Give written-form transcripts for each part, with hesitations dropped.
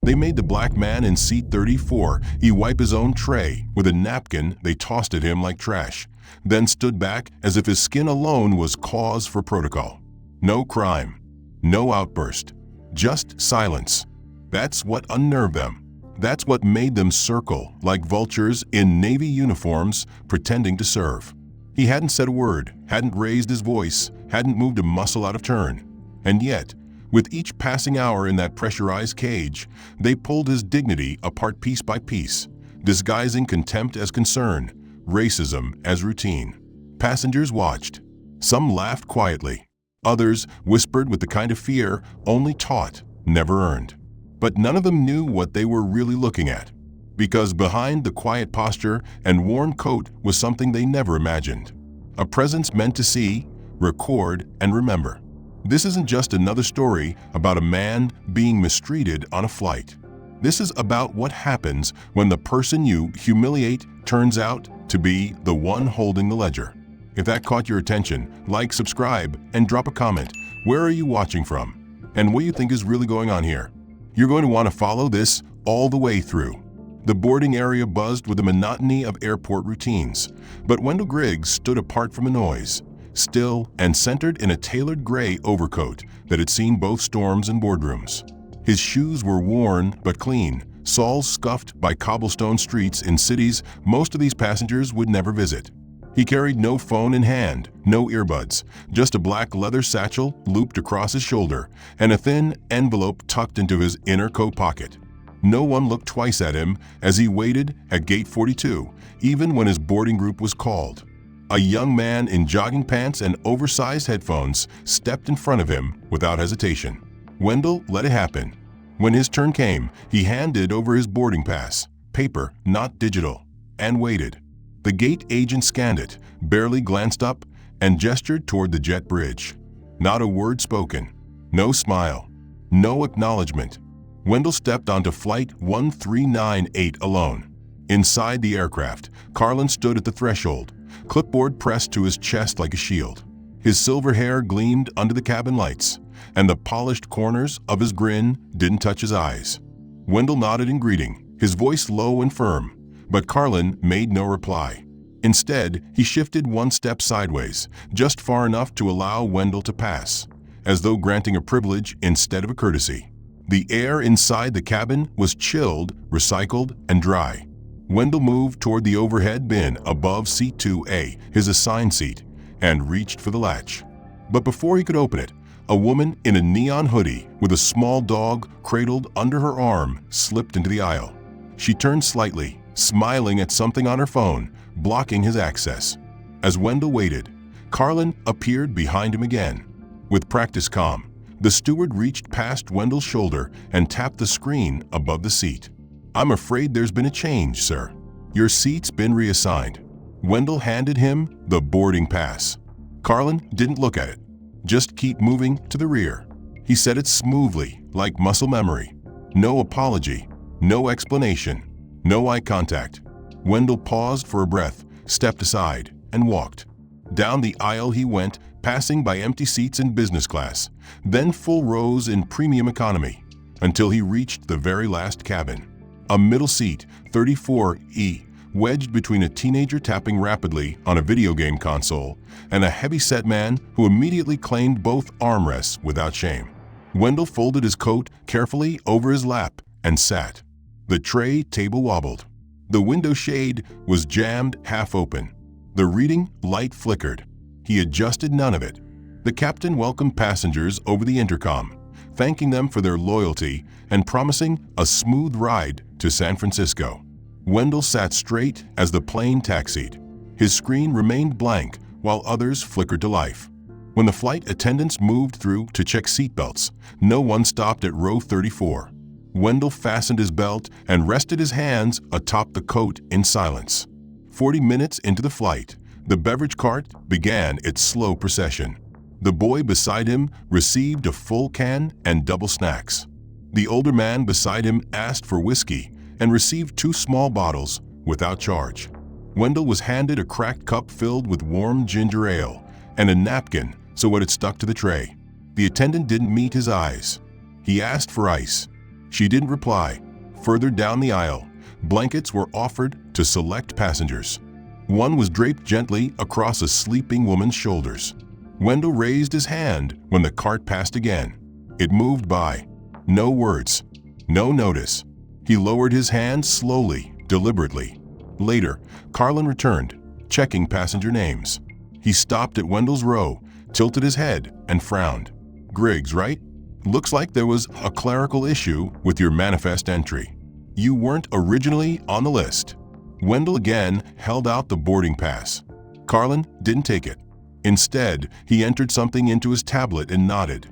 They made the black man in seat 34 wipe his own tray with a napkin they tossed at him like trash, then stood back as if his skin alone was cause for protocol. No crime, no outburst, just silence. That's what unnerved them. That's what made them circle like vultures in Navy uniforms pretending to serve. He hadn't said a word, hadn't raised his voice, hadn't moved a muscle out of turn. And yet, with each passing hour in that pressurized cage, they pulled his dignity apart piece by piece, disguising contempt as concern, racism as routine. Passengers watched. Some laughed quietly. Others whispered with the kind of fear only taught, never earned. But none of them knew what they were really looking at, because behind the quiet posture and worn coat was something they never imagined. A presence meant to see, record, and remember. This isn't just another story about a man being mistreated on a flight. This is about what happens when the person you humiliate turns out to be the one holding the ledger. If that caught your attention, like, subscribe, and drop a comment. Where are you watching from? And what do you think is really going on here? You're going to want to follow this all the way through. The boarding area buzzed with the monotony of airport routines, but Wendell Griggs stood apart from the noise, still and centered in a tailored gray overcoat that had seen both storms and boardrooms. His shoes were worn but clean, soles scuffed by cobblestone streets in cities most of these passengers would never visit. He carried no phone in hand, no earbuds, just a black leather satchel looped across his shoulder and a thin envelope tucked into his inner coat pocket. No one looked twice at him as he waited at gate 42, even when his boarding group was called. A young man in jogging pants and oversized headphones stepped in front of him without hesitation. Wendell let it happen. When his turn came, he handed over his boarding pass, paper, not digital, and waited. The gate agent scanned it, barely glanced up, and gestured toward the jet bridge. Not a word spoken, no smile, no acknowledgement. Wendell stepped onto Flight 1398 alone. Inside the aircraft, Carlin stood at the threshold, clipboard pressed to his chest like a shield. His silver hair gleamed under the cabin lights, and the polished corners of his grin didn't touch his eyes. Wendell nodded in greeting, his voice low and firm, but Carlin made no reply. Instead, he shifted one step sideways, just far enough to allow Wendell to pass, as though granting a privilege instead of a courtesy. The air inside the cabin was chilled, recycled, and dry. Wendell moved toward the overhead bin above seat 2A, his assigned seat, and reached for the latch. But before he could open it, a woman in a neon hoodie with a small dog cradled under her arm slipped into the aisle. She turned slightly, smiling at something on her phone, blocking his access. As Wendell waited, Carlin appeared behind him again. With practiced calm, the steward reached past Wendell's shoulder and tapped the screen above the seat. "I'm afraid there's been a change, sir. Your seat's been reassigned." Wendell handed him the boarding pass. Carlin didn't look at it. "Just keep moving to the rear." He said it smoothly, like muscle memory. No apology, no explanation, no eye contact. Wendell paused for a breath, stepped aside, and walked. Down the aisle he went, passing by empty seats in business class, then full rows in premium economy, until he reached the very last cabin. A middle seat, 34E, wedged between a teenager tapping rapidly on a video game console and a heavy-set man who immediately claimed both armrests without shame. Wendell folded his coat carefully over his lap and sat. The tray table wobbled. The window shade was jammed half open. The reading light flickered. He adjusted none of it. The captain welcomed passengers over the intercom, thanking them for their loyalty and promising a smooth ride to San Francisco. Wendell sat straight as the plane taxied. His screen remained blank while others flickered to life. When the flight attendants moved through to check seatbelts, no one stopped at row 34. Wendell fastened his belt and rested his hands atop the coat in silence. 40 minutes into the flight, the beverage cart began its slow procession. The boy beside him received a full can and double snacks. The older man beside him asked for whiskey and received 2 small bottles without charge. Wendell was handed a cracked cup filled with warm ginger ale and a napkin so it had stuck to the tray. The attendant didn't meet his eyes. He asked for ice. She didn't reply. Further down the aisle, blankets were offered to select passengers. One was draped gently across a sleeping woman's shoulders. Wendell raised his hand when the cart passed again. It moved by. No words. No notice. He lowered his hand slowly, deliberately. Later, Carlin returned, checking passenger names. He stopped at Wendell's row, tilted his head, and frowned. "Griggs, right? Looks like there was a clerical issue with your manifest entry. You weren't originally on the list." Wendell again held out the boarding pass. Carlin didn't take it. Instead, he entered something into his tablet and nodded.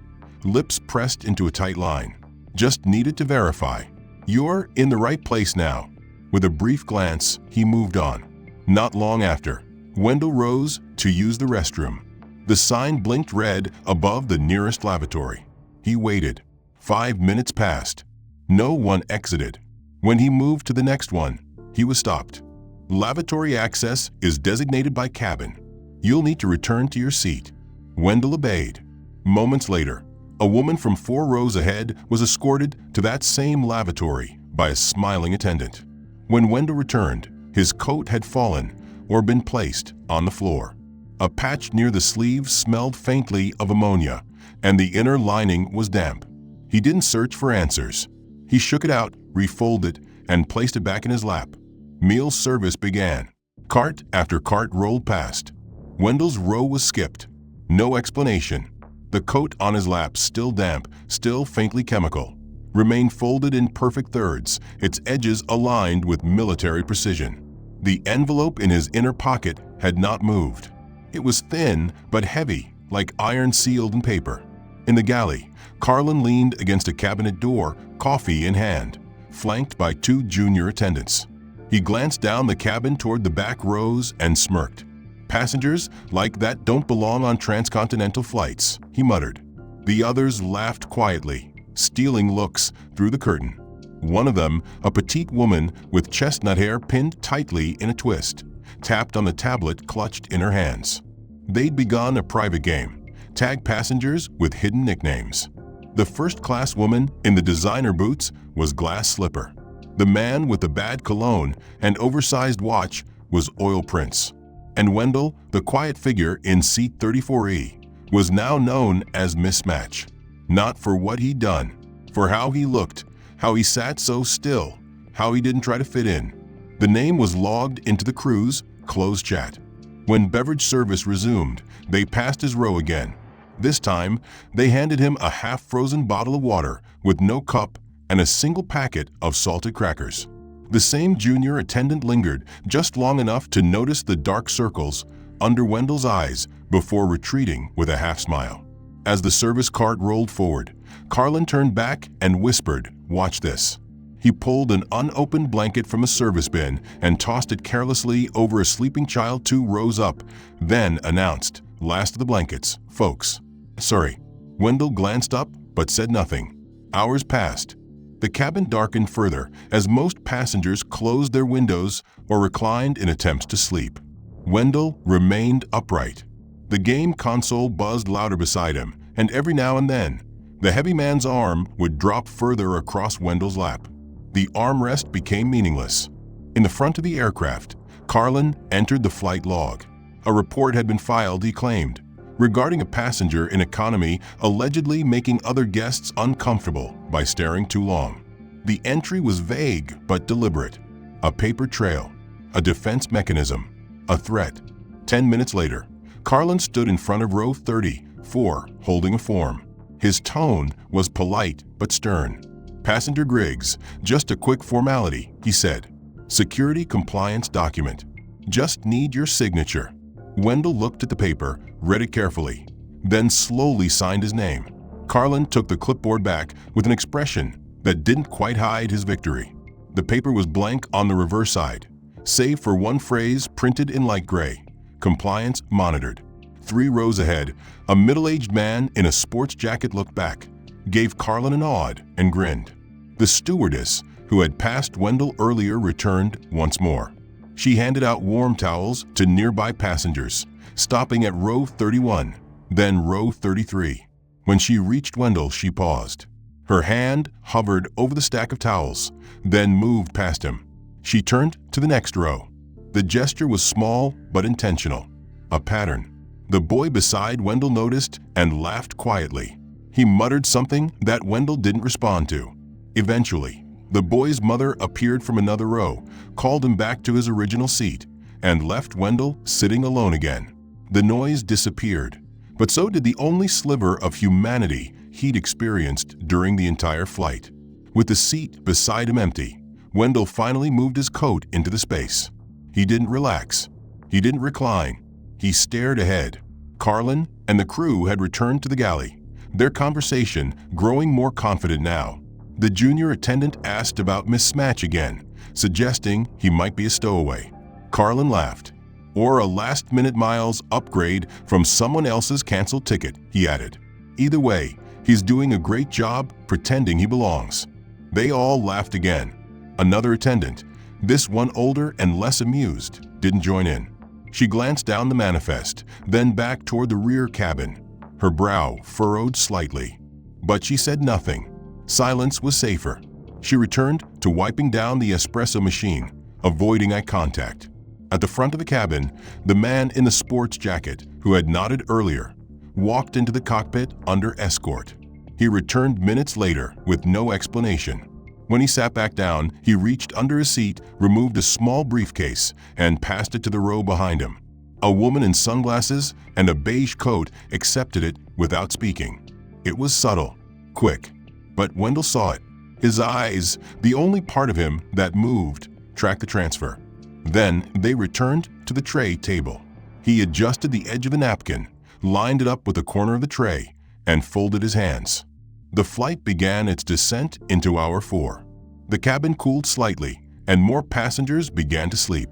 Lips pressed into a tight line. "Just needed to verify. You're in the right place now." With a brief glance, he moved on. Not long after, Wendell rose to use the restroom. The sign blinked red above the nearest lavatory. He waited. 5 minutes passed. No one exited. When he moved to the next one, he was stopped. "Lavatory access is designated by cabin. You'll need to return to your seat." Wendell obeyed. Moments later, a woman from 4 rows ahead was escorted to that same lavatory by a smiling attendant. When Wendell returned, his coat had fallen or been placed on the floor. A patch near the sleeve smelled faintly of ammonia, and the inner lining was damp. He didn't search for answers. He shook it out, refolded, and placed it back in his lap. Meal service began. Cart after cart rolled past. Wendell's row was skipped. No explanation. The coat on his lap, still damp, still faintly chemical, remained folded in perfect thirds, its edges aligned with military precision. The envelope in his inner pocket had not moved. It was thin but heavy, like iron sealed in paper. In the galley, Carlin leaned against a cabinet door, coffee in hand, flanked by 2 junior attendants. He glanced down the cabin toward the back rows and smirked. "Passengers like that don't belong on transcontinental flights," he muttered. The others laughed quietly, stealing looks through the curtain. One of them, a petite woman with chestnut hair pinned tightly in a twist, tapped on the tablet clutched in her hands. They'd begun a private game, tag passengers with hidden nicknames. The first-class woman in the designer boots was Glass Slipper. The man with the bad cologne and oversized watch was Oil Prince. And Wendell, the quiet figure in seat 34E, was now known as Mismatch. Not for what he'd done, for how he looked, how he sat so still, how he didn't try to fit in. The name was logged into the crew's closed chat. When beverage service resumed, they passed his row again. This time, they handed him a half-frozen bottle of water with no cup and a single packet of salted crackers. The same junior attendant lingered just long enough to notice the dark circles under Wendell's eyes before retreating with a half-smile. As the service cart rolled forward, Carlin turned back and whispered, "Watch this." He pulled an unopened blanket from a service bin and tossed it carelessly over a sleeping child 2 rows up, then announced, "Last of the blankets, folks." "Sorry." Wendell glanced up but said nothing. Hours passed. The cabin darkened further as most passengers closed their windows or reclined in attempts to sleep. Wendell remained upright. The game console buzzed louder beside him, and every now and then, the heavy man's arm would drop further across Wendell's lap. The armrest became meaningless. In the front of the aircraft, Carlin entered the flight log. A report had been filed, he claimed, regarding a passenger in economy allegedly making other guests uncomfortable by staring too long. The entry was vague but deliberate. A paper trail, a defense mechanism, a threat. 10 minutes later, Carlin stood in front of row 34, holding a form. His tone was polite but stern. "Passenger Griggs, just a quick formality," he said. "Security compliance document. Just need your signature." Wendell looked at the paper, read it carefully, then slowly signed his name. Carlin took the clipboard back with an expression that didn't quite hide his victory. The paper was blank on the reverse side, save for one phrase printed in light gray: "Compliance monitored." 3 rows ahead, a middle-aged man in a sports jacket looked back, gave Carlin a nod, and grinned. The stewardess, who had passed Wendell earlier, returned once more. She handed out warm towels to nearby passengers, stopping at row 31, then row 33. When she reached Wendell, she paused. Her hand hovered over the stack of towels, then moved past him. She turned to the next row. The gesture was small but intentional. A pattern. The boy beside Wendell noticed and laughed quietly. He muttered something that Wendell didn't respond to. Eventually, the boy's mother appeared from another row, called him back to his original seat, and left Wendell sitting alone again. The noise disappeared, but so did the only sliver of humanity he'd experienced during the entire flight. With the seat beside him empty, Wendell finally moved his coat into the space. He didn't relax. He didn't recline. He stared ahead. Carlin and the crew had returned to the galley, their conversation growing more confident now. The junior attendant asked about Miss Smatch again, suggesting he might be a stowaway. Carlin laughed. Or a last-minute miles upgrade from someone else's canceled ticket, he added. Either way, he's doing a great job pretending he belongs. They all laughed again. Another attendant, this one older and less amused, didn't join in. She glanced down the manifest, then back toward the rear cabin. Her brow furrowed slightly. But she said nothing. Silence was safer. She returned to wiping down the espresso machine, avoiding eye contact. At the front of the cabin, the man in the sports jacket, who had nodded earlier, walked into the cockpit under escort. He returned minutes later with no explanation. When he sat back down, he reached under his seat, removed a small briefcase, and passed it to the row behind him. A woman in sunglasses and a beige coat accepted it without speaking. It was subtle, quick, but Wendell saw it. His eyes, the only part of him that moved, tracked the transfer. Then they returned to the tray table. He adjusted the edge of the napkin, lined it up with the corner of the tray, and folded his hands. The flight began its descent into hour 4. The cabin cooled slightly, and more passengers began to sleep.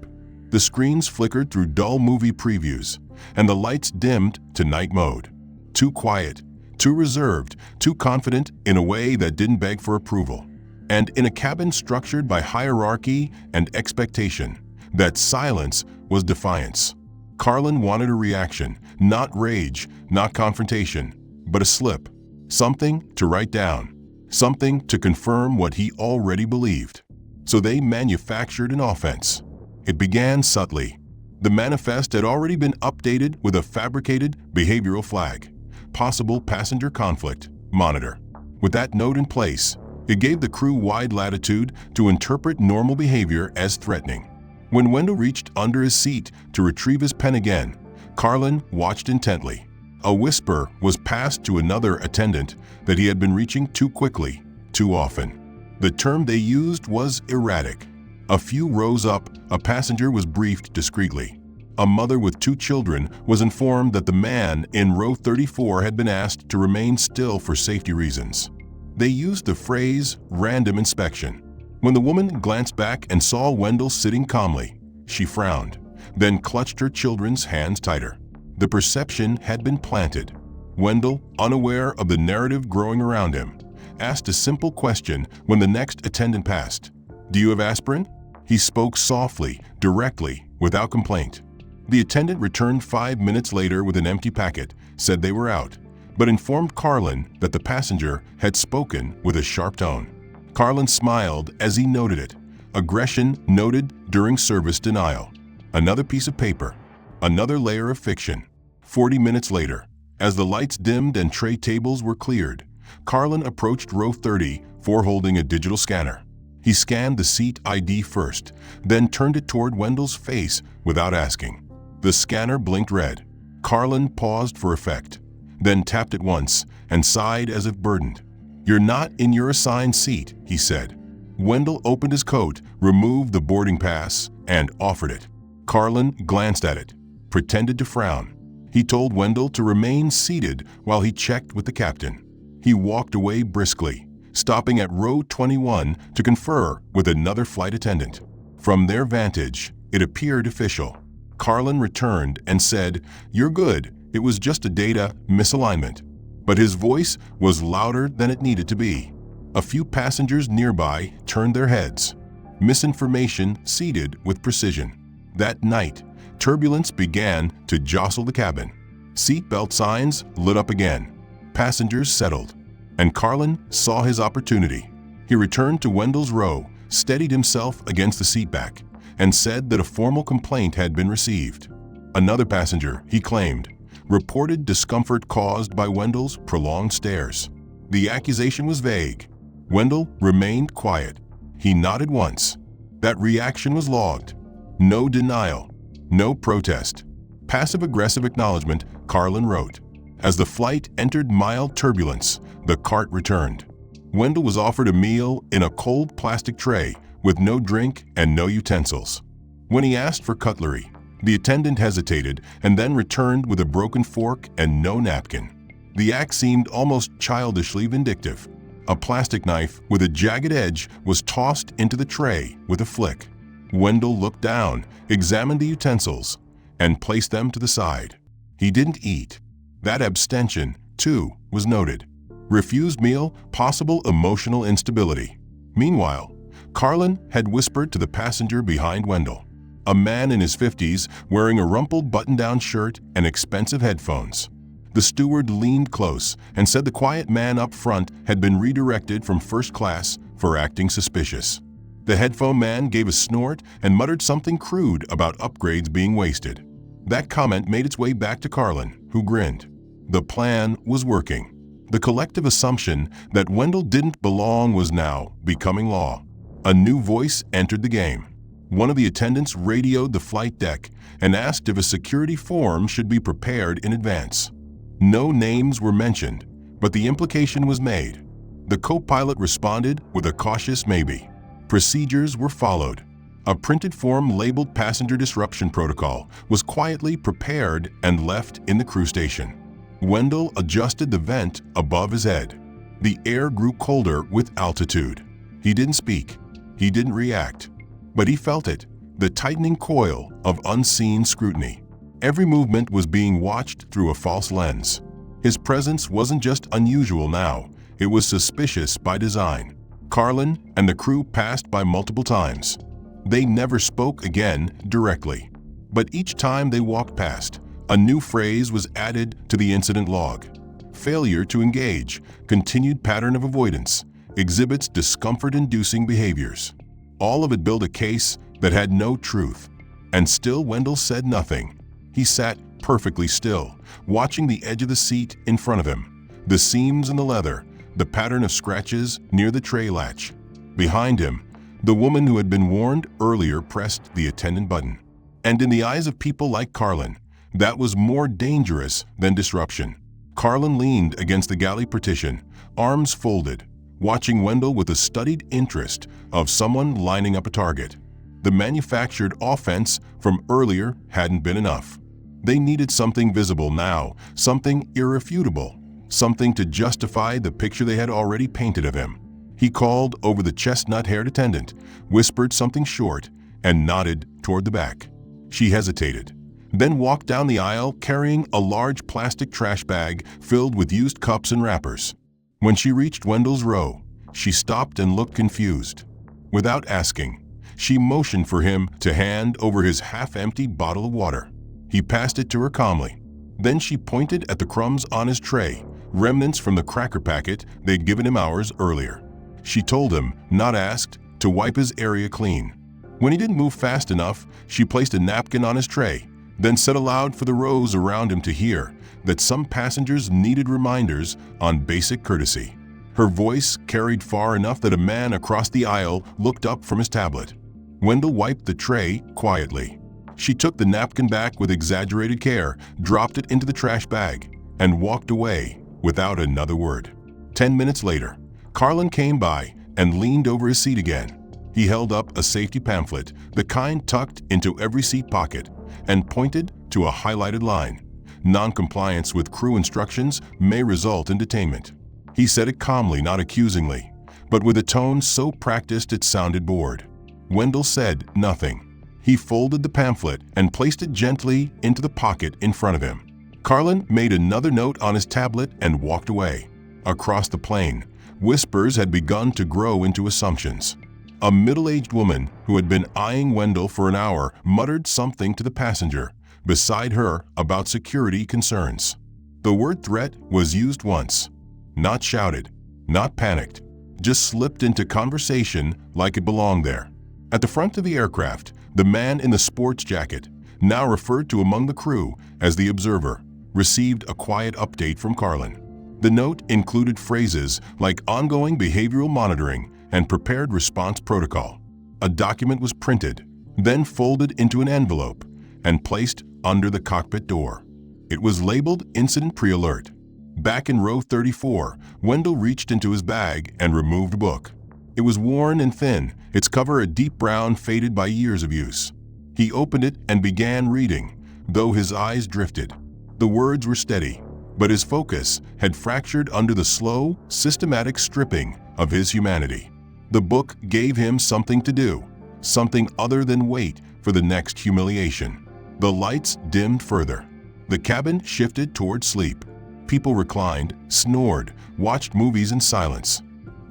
The screens flickered through dull movie previews, and the lights dimmed to night mode. Too quiet, too reserved, too confident in a way that didn't beg for approval. And in a cabin structured by hierarchy and expectation, that silence was defiance. Carlin wanted a reaction, not rage, not confrontation, but a slip. Something to write down, something to confirm what he already believed. So they manufactured an offense. It began subtly. The manifest had already been updated with a fabricated behavioral flag, possible passenger conflict, monitor. With that note in place, it gave the crew wide latitude to interpret normal behavior as threatening. When Wendell reached under his seat to retrieve his pen again, Carlin watched intently. A whisper was passed to another attendant that he had been reaching too quickly, too often. The term they used was erratic. A few rows up, a passenger was briefed discreetly. A mother with 2 children was informed that the man in row 34 had been asked to remain still for safety reasons. They used the phrase random inspection. When the woman glanced back and saw Wendell sitting calmly, she frowned, then clutched her children's hands tighter. The perception had been planted. Wendell, unaware of the narrative growing around him, asked a simple question when the next attendant passed. "Do you have aspirin?" He spoke softly, directly, without complaint. The attendant returned 5 minutes later with an empty packet, said they were out, but informed Carlin that the passenger had spoken with a sharp tone. Carlin smiled as he noted it. Aggression noted during service denial. Another piece of paper. Another layer of fiction. 40 minutes later, as the lights dimmed and tray tables were cleared, Carlin approached row 30 for holding a digital scanner. He scanned the seat ID first, then turned it toward Wendell's face without asking. The scanner blinked red. Carlin paused for effect, then tapped it once and sighed as if burdened. "You're not in your assigned seat," he said. Wendell opened his coat, removed the boarding pass, and offered it. Carlin glanced at it, pretended to frown. He told Wendell to remain seated while he checked with the captain. He walked away briskly, stopping at row 21 to confer with another flight attendant. From their vantage, it appeared official. Carlin returned and said, "You're good, it was just a data misalignment." But his voice was louder than it needed to be. A few passengers nearby turned their heads. Misinformation seeded with precision. That night, turbulence began to jostle the cabin. Seatbelt signs lit up again. Passengers settled. and Carlin saw his opportunity. He returned to Wendell's row, steadied himself against the seatback, and said that a formal complaint had been received. Another passenger, he claimed, reported discomfort caused by Wendell's prolonged stares. The accusation was vague. Wendell remained quiet. He nodded once. That reaction was logged. No denial, no protest. Passive-aggressive acknowledgement, Carlin wrote. As the flight entered mild turbulence, the cart returned. Wendell was offered a meal in a cold plastic tray with no drink and no utensils. When he asked for cutlery, the attendant hesitated and then returned with a broken fork and no napkin. The act seemed almost childishly vindictive. A plastic knife with a jagged edge was tossed into the tray with a flick. Wendell looked down, examined the utensils, and placed them to the side. He didn't eat. That abstention, too, was noted. Refused meal, possible emotional instability. Meanwhile, Carlin had whispered to the passenger behind Wendell, a man in his 50s wearing a rumpled button-down shirt and expensive headphones. The steward leaned close and said the quiet man up front had been redirected from first class for acting suspicious. The headphone man gave a snort and muttered something crude about upgrades being wasted. That comment made its way back to Carlin, who grinned. The plan was working. The collective assumption that Wendell didn't belong was now becoming law. A new voice entered the game. One of the attendants radioed the flight deck and asked if a security form should be prepared in advance. No names were mentioned, but the implication was made. The co-pilot responded with a cautious maybe. Procedures were followed. A printed form labeled Passenger Disruption Protocol was quietly prepared and left in the crew station. Wendell adjusted the vent above his head. The air grew colder with altitude. He didn't speak. He didn't react. But he felt it, the tightening coil of unseen scrutiny. Every movement was being watched through a false lens. His presence wasn't just unusual now, it was suspicious by design. Carlin and the crew passed by multiple times. They never spoke again directly. But each time they walked past, a new phrase was added to the incident log. Failure to engage, continued pattern of avoidance, exhibits discomfort-inducing behaviors. All of it built a case that had no truth. And still Wendell said nothing. He sat perfectly still, watching the edge of the seat in front of him, the seams in the leather, the pattern of scratches near the tray latch. Behind him, the woman who had been warned earlier pressed the attendant button. And in the eyes of people like Carlin, that was more dangerous than disruption. Carlin leaned against the galley partition, arms folded, watching Wendell with the studied interest of someone lining up a target. The manufactured offense from earlier hadn't been enough. They needed something visible now, something irrefutable, something to justify the picture they had already painted of him. He called over the chestnut-haired attendant, whispered something short, and nodded toward the back. She hesitated, then walked down the aisle carrying a large plastic trash bag filled with used cups and wrappers. When she reached Wendell's row, she stopped and looked confused. Without asking, she motioned for him to hand over his half-empty bottle of water. He passed it to her calmly. Then she pointed at the crumbs on his tray, remnants from the cracker packet they'd given him hours earlier. She told him, not asked, to wipe his area clean. When he didn't move fast enough, she placed a napkin on his tray, then said aloud for the rows around him to hear that some passengers needed reminders on basic courtesy. Her voice carried far enough that a man across the aisle looked up from his tablet. Wendell wiped the tray quietly. She took the napkin back with exaggerated care, dropped it into the trash bag, and walked away without another word. 10 minutes later, Carlin came by and leaned over his seat again. He held up a safety pamphlet, the kind tucked into every seat pocket, and pointed to a highlighted line. Non-compliance with crew instructions may result in detainment. He said it calmly, not accusingly, but with a tone so practiced it sounded bored. Wendell said nothing. He folded the pamphlet and placed it gently into the pocket in front of him. Carlin made another note on his tablet and walked away. Across the plane, whispers had begun to grow into assumptions. A middle-aged woman who had been eyeing Wendell for an hour muttered something to the passenger beside her about security concerns. The word threat was used once, not shouted. not panicked, just slipped into conversation like it belonged there. At the front of the aircraft, the man in the sports jacket, now referred to among the crew as the observer, received a quiet update from Carlin. The note included phrases like ongoing behavioral monitoring and prepared response protocol. A document was printed, then folded into an envelope and placed under the cockpit door. It was labeled Incident Pre-Alert. Back in row 34, Wendell reached into his bag and removed a book. It was worn and thin, its cover a deep brown faded by years of use. He opened it and began reading, though his eyes drifted. The words were steady, but his focus had fractured under the slow, systematic stripping of his humanity. The book gave him something to do, something other than wait for the next humiliation. The lights dimmed further. The cabin shifted toward sleep. People reclined, snored, watched movies in silence.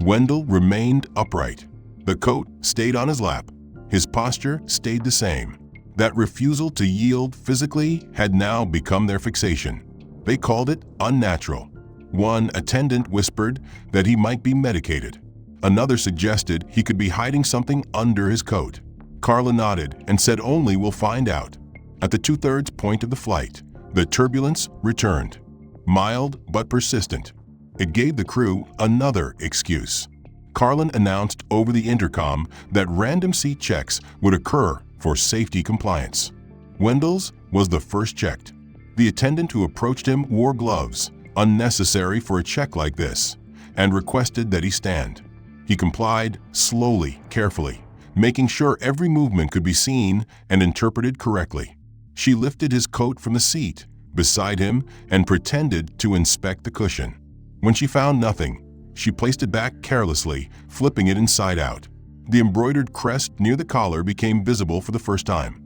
Wendell remained upright. The coat stayed on his lap. His posture stayed the same. That refusal to yield physically had now become their fixation. They called it unnatural. One attendant whispered that he might be medicated. Another suggested he could be hiding something under his coat. Carla nodded and said only we'll find out. At the two-thirds point of the flight, the turbulence returned. Mild but persistent. It gave the crew another excuse. Carlin announced over the intercom that random seat checks would occur for safety compliance. Wendell's was the first checked. The attendant who approached him wore gloves, unnecessary for a check like this, and requested that he stand. He complied slowly, carefully, making sure every movement could be seen and interpreted correctly. She lifted his coat from the seat beside him and pretended to inspect the cushion. When she found nothing, she placed it back carelessly, flipping it inside out. The embroidered crest near the collar became visible for the first time.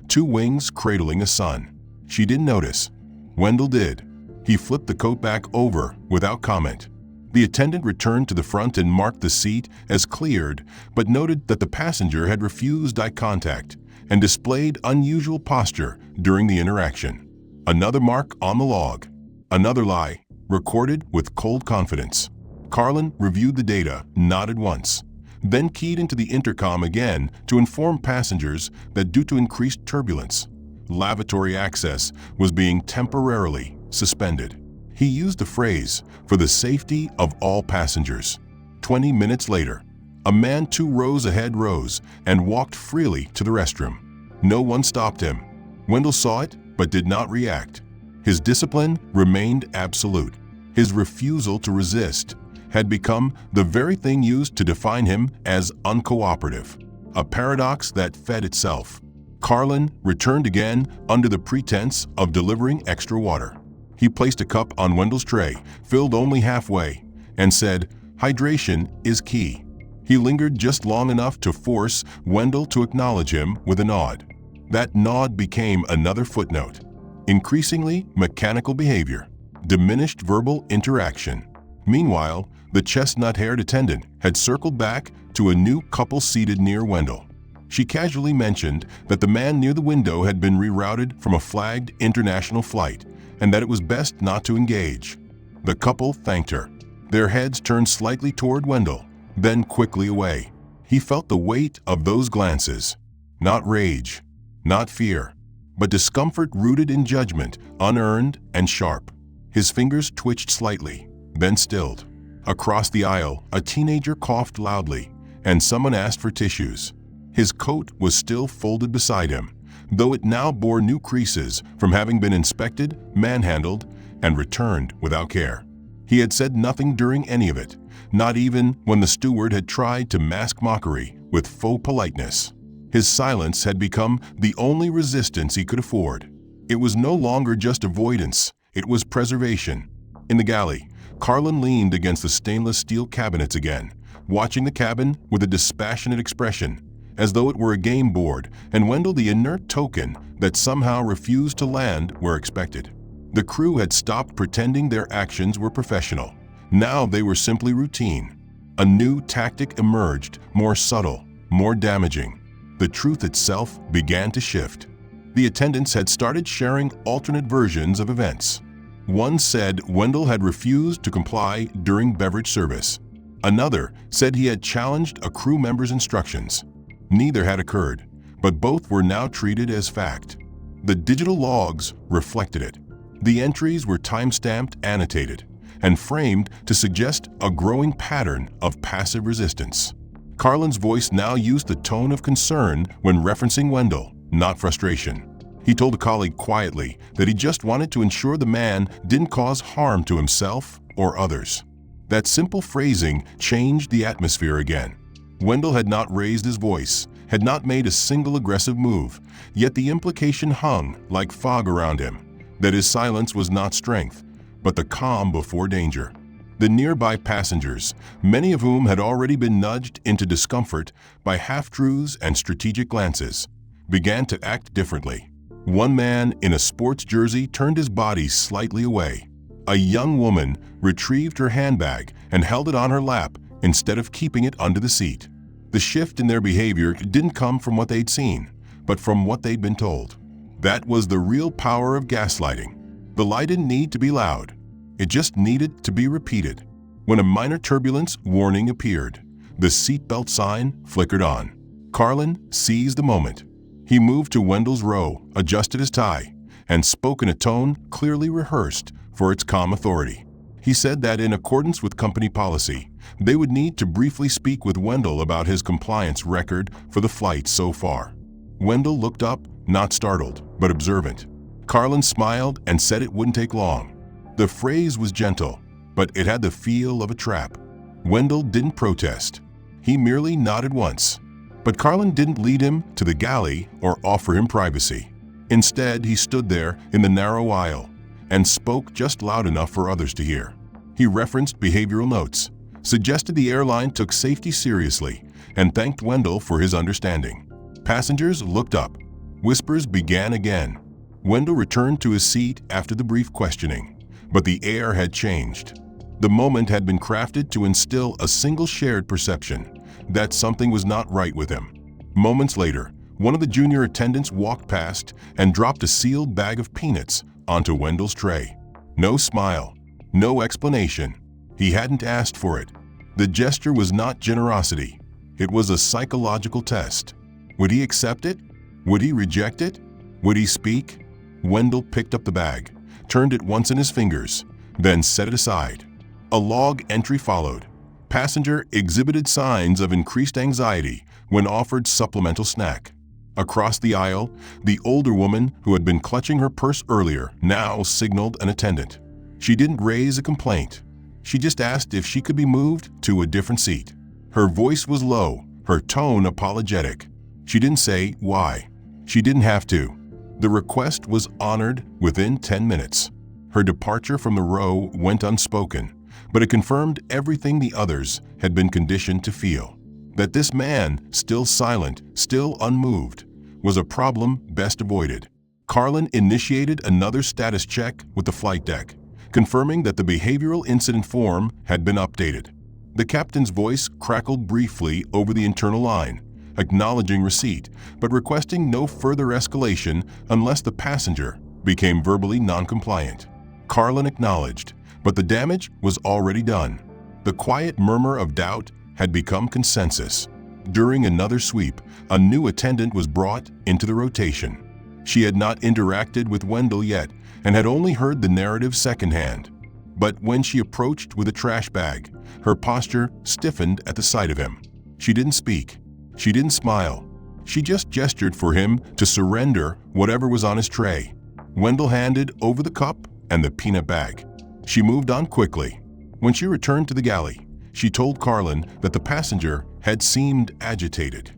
Two wings cradling a sun. She didn't notice. Wendell did. He flipped the coat back over without comment. The attendant returned to the front and marked the seat as cleared, but noted that the passenger had refused eye contact and displayed unusual posture during the interaction. Another mark on the log. Another lie, recorded with cold confidence. Carlin reviewed the data, nodded once, then keyed into the intercom again to inform passengers that due to increased turbulence, lavatory access was being temporarily suspended. He used the phrase, for the safety of all passengers. 20 minutes later, a man 2 rows ahead rose and walked freely to the restroom. No one stopped him. Wendell saw it, but did not react. His discipline remained absolute. His refusal to resist had become the very thing used to define him as uncooperative, a paradox that fed itself. Carlin returned again under the pretense of delivering extra water. He placed a cup on Wendell's tray, filled only halfway, and said, "Hydration is key." He lingered just long enough to force Wendell to acknowledge him with a nod. That nod became another footnote. Increasingly mechanical behavior, diminished verbal interaction. Meanwhile, the chestnut-haired attendant had circled back to a new couple seated near Wendell. She casually mentioned that the man near the window had been rerouted from a flagged international flight and that it was best not to engage. The couple thanked her. Their heads turned slightly toward Wendell, then quickly away. He felt the weight of those glances. Not rage, not fear, but discomfort rooted in judgment, unearned and sharp. His fingers twitched slightly, then stilled. Across the aisle, a teenager coughed loudly, and someone asked for tissues. His coat was still folded beside him, though it now bore new creases from having been inspected, manhandled, and returned without care. He had said nothing during any of it, not even when the steward had tried to mask mockery with faux politeness. His silence had become the only resistance he could afford. It was no longer just avoidance, it was preservation. In the galley, Carlin leaned against the stainless steel cabinets again, watching the cabin with a dispassionate expression, as though it were a game board, and Wendell the inert token that somehow refused to land where expected. The crew had stopped pretending their actions were professional. Now they were simply routine. A new tactic emerged, more subtle, more damaging. The truth itself began to shift. The attendants had started sharing alternate versions of events. One said Wendell had refused to comply during beverage service. Another said he had challenged a crew member's instructions. Neither had occurred, but both were now treated as fact. The digital logs reflected it. The entries were time-stamped, annotated, and framed to suggest a growing pattern of passive resistance. Carlin's voice now used the tone of concern when referencing Wendell, not frustration. He told a colleague quietly that he just wanted to ensure the man didn't cause harm to himself or others. That simple phrasing changed the atmosphere again. Wendell had not raised his voice, had not made a single aggressive move, yet the implication hung like fog around him, that his silence was not strength, but the calm before danger. The nearby passengers, many of whom had already been nudged into discomfort by half-truths and strategic glances, began to act differently. One man in a sports jersey turned his body slightly away. A young woman retrieved her handbag and held it on her lap instead of keeping it under the seat. The shift in their behavior didn't come from what they'd seen, but from what they'd been told. That was the real power of gaslighting. The lie didn't need to be loud. It just needed to be repeated. When a minor turbulence warning appeared, the seatbelt sign flickered on. Carlin seized the moment. He moved to Wendell's row, adjusted his tie, and spoke in a tone clearly rehearsed for its calm authority. He said that in accordance with company policy, they would need to briefly speak with Wendell about his compliance record for the flight so far. Wendell looked up, not startled, but observant. Carlin smiled and said it wouldn't take long. The phrase was gentle, but it had the feel of a trap. Wendell didn't protest. He merely nodded once. But Carlin didn't lead him to the galley or offer him privacy. Instead, he stood there in the narrow aisle and spoke just loud enough for others to hear. He referenced behavioral notes, suggested the airline took safety seriously, and thanked Wendell for his understanding. Passengers looked up. Whispers began again. Wendell returned to his seat after the brief questioning, but the air had changed. The moment had been crafted to instill a single shared perception that something was not right with him. Moments later, one of the junior attendants walked past and dropped a sealed bag of peanuts onto Wendell's tray. No smile, no explanation. He hadn't asked for it. The gesture was not generosity. It was a psychological test. Would he accept it? Would he reject it? Would he speak? Wendell picked up the bag, turned it once in his fingers, then set it aside. A log entry followed. Passenger exhibited signs of increased anxiety when offered supplemental snack. Across the aisle, the older woman who had been clutching her purse earlier now signaled an attendant. She didn't raise a complaint. She just asked if she could be moved to a different seat. Her voice was low, her tone apologetic. She didn't say why. She didn't have to. The request was honored within 10 minutes. Her departure from the row went unspoken, but it confirmed everything the others had been conditioned to feel. That this man, still silent, still unmoved, was a problem best avoided. Carlin initiated another status check with the flight deck, confirming that the behavioral incident form had been updated. The captain's voice crackled briefly over the internal line, acknowledging receipt, but requesting no further escalation unless the passenger became verbally non-compliant. Carlin acknowledged, but the damage was already done. The quiet murmur of doubt had become consensus. During another sweep, a new attendant was brought into the rotation. She had not interacted with Wendell yet and had only heard the narrative secondhand. But when she approached with a trash bag, her posture stiffened at the sight of him. She didn't speak. She didn't smile. She just gestured for him to surrender whatever was on his tray. Wendell handed over the cup and the peanut bag. She moved on quickly. When she returned to the galley, she told Carlin that the passenger had seemed agitated.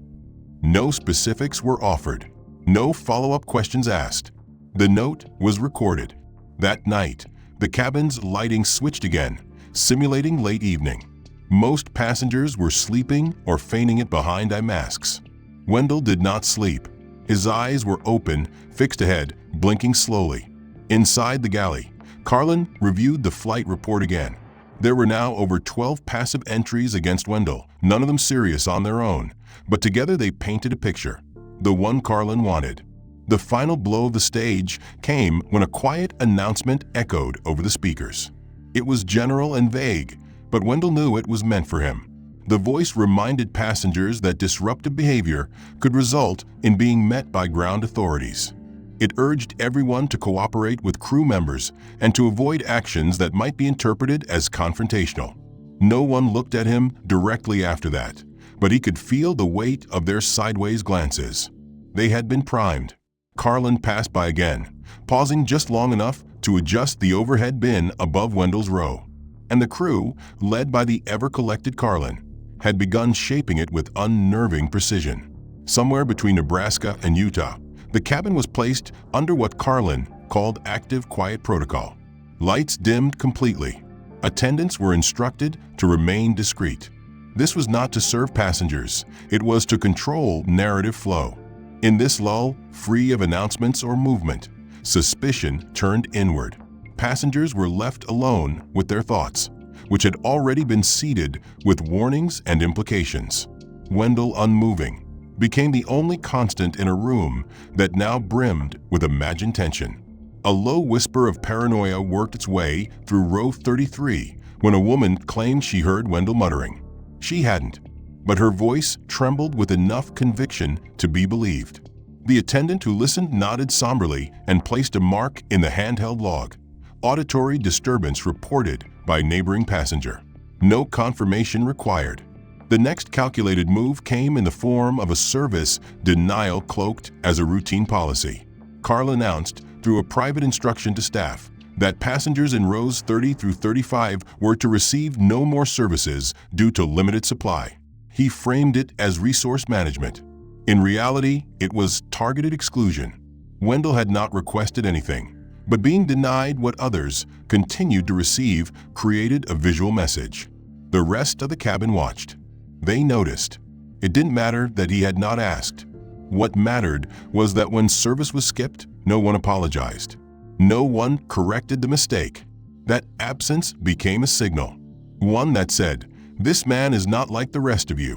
No specifics were offered. No follow-up questions asked. The note was recorded. That night, the cabin's lighting switched again, simulating late evening. Most passengers were sleeping or feigning it behind eye masks. Wendell did not sleep. His eyes were open, fixed ahead, blinking slowly. Inside the galley, Carlin reviewed the flight report again. There were now over 12 passive entries against Wendell, none of them serious on their own, but together they painted a picture, the one Carlin wanted. The final blow of the stage came when a quiet announcement echoed over the speakers. It was general and vague, but Wendell knew it was meant for him. The voice reminded passengers that disruptive behavior could result in being met by ground authorities. It urged everyone to cooperate with crew members and to avoid actions that might be interpreted as confrontational. No one looked at him directly after that, but he could feel the weight of their sideways glances. They had been primed. Carlin passed by again, pausing just long enough to adjust the overhead bin above Wendell's row. And the crew, led by the ever-collected Carlin, had begun shaping it with unnerving precision. Somewhere between Nebraska and Utah, the cabin was placed under what Carlin called active quiet protocol. Lights dimmed completely. Attendants were instructed to remain discreet. This was not to serve passengers, it was to control narrative flow. In this lull, free of announcements or movement, suspicion turned inward. Passengers were left alone with their thoughts, which had already been seeded with warnings and implications. Wendell, unmoving, became the only constant in a room that now brimmed with imagined tension. A low whisper of paranoia worked its way through row 33 when a woman claimed she heard Wendell muttering. She hadn't, but her voice trembled with enough conviction to be believed. The attendant who listened nodded somberly and placed a mark in the handheld log. Auditory disturbance reported by neighboring passenger. No confirmation required. The next calculated move came in the form of a service denial cloaked as a routine policy. Carl announced through a private instruction to staff that passengers in rows 30 through 35 were to receive no more services due to limited supply. He framed it as resource management. In reality, it was targeted exclusion. Wendell had not requested anything, but being denied what others continued to receive created a visual message. The rest of the cabin watched. They noticed. It didn't matter that he had not asked. What mattered was that when service was skipped, no one apologized. No one corrected the mistake. That absence became a signal. One that said, "This man is not like the rest of you."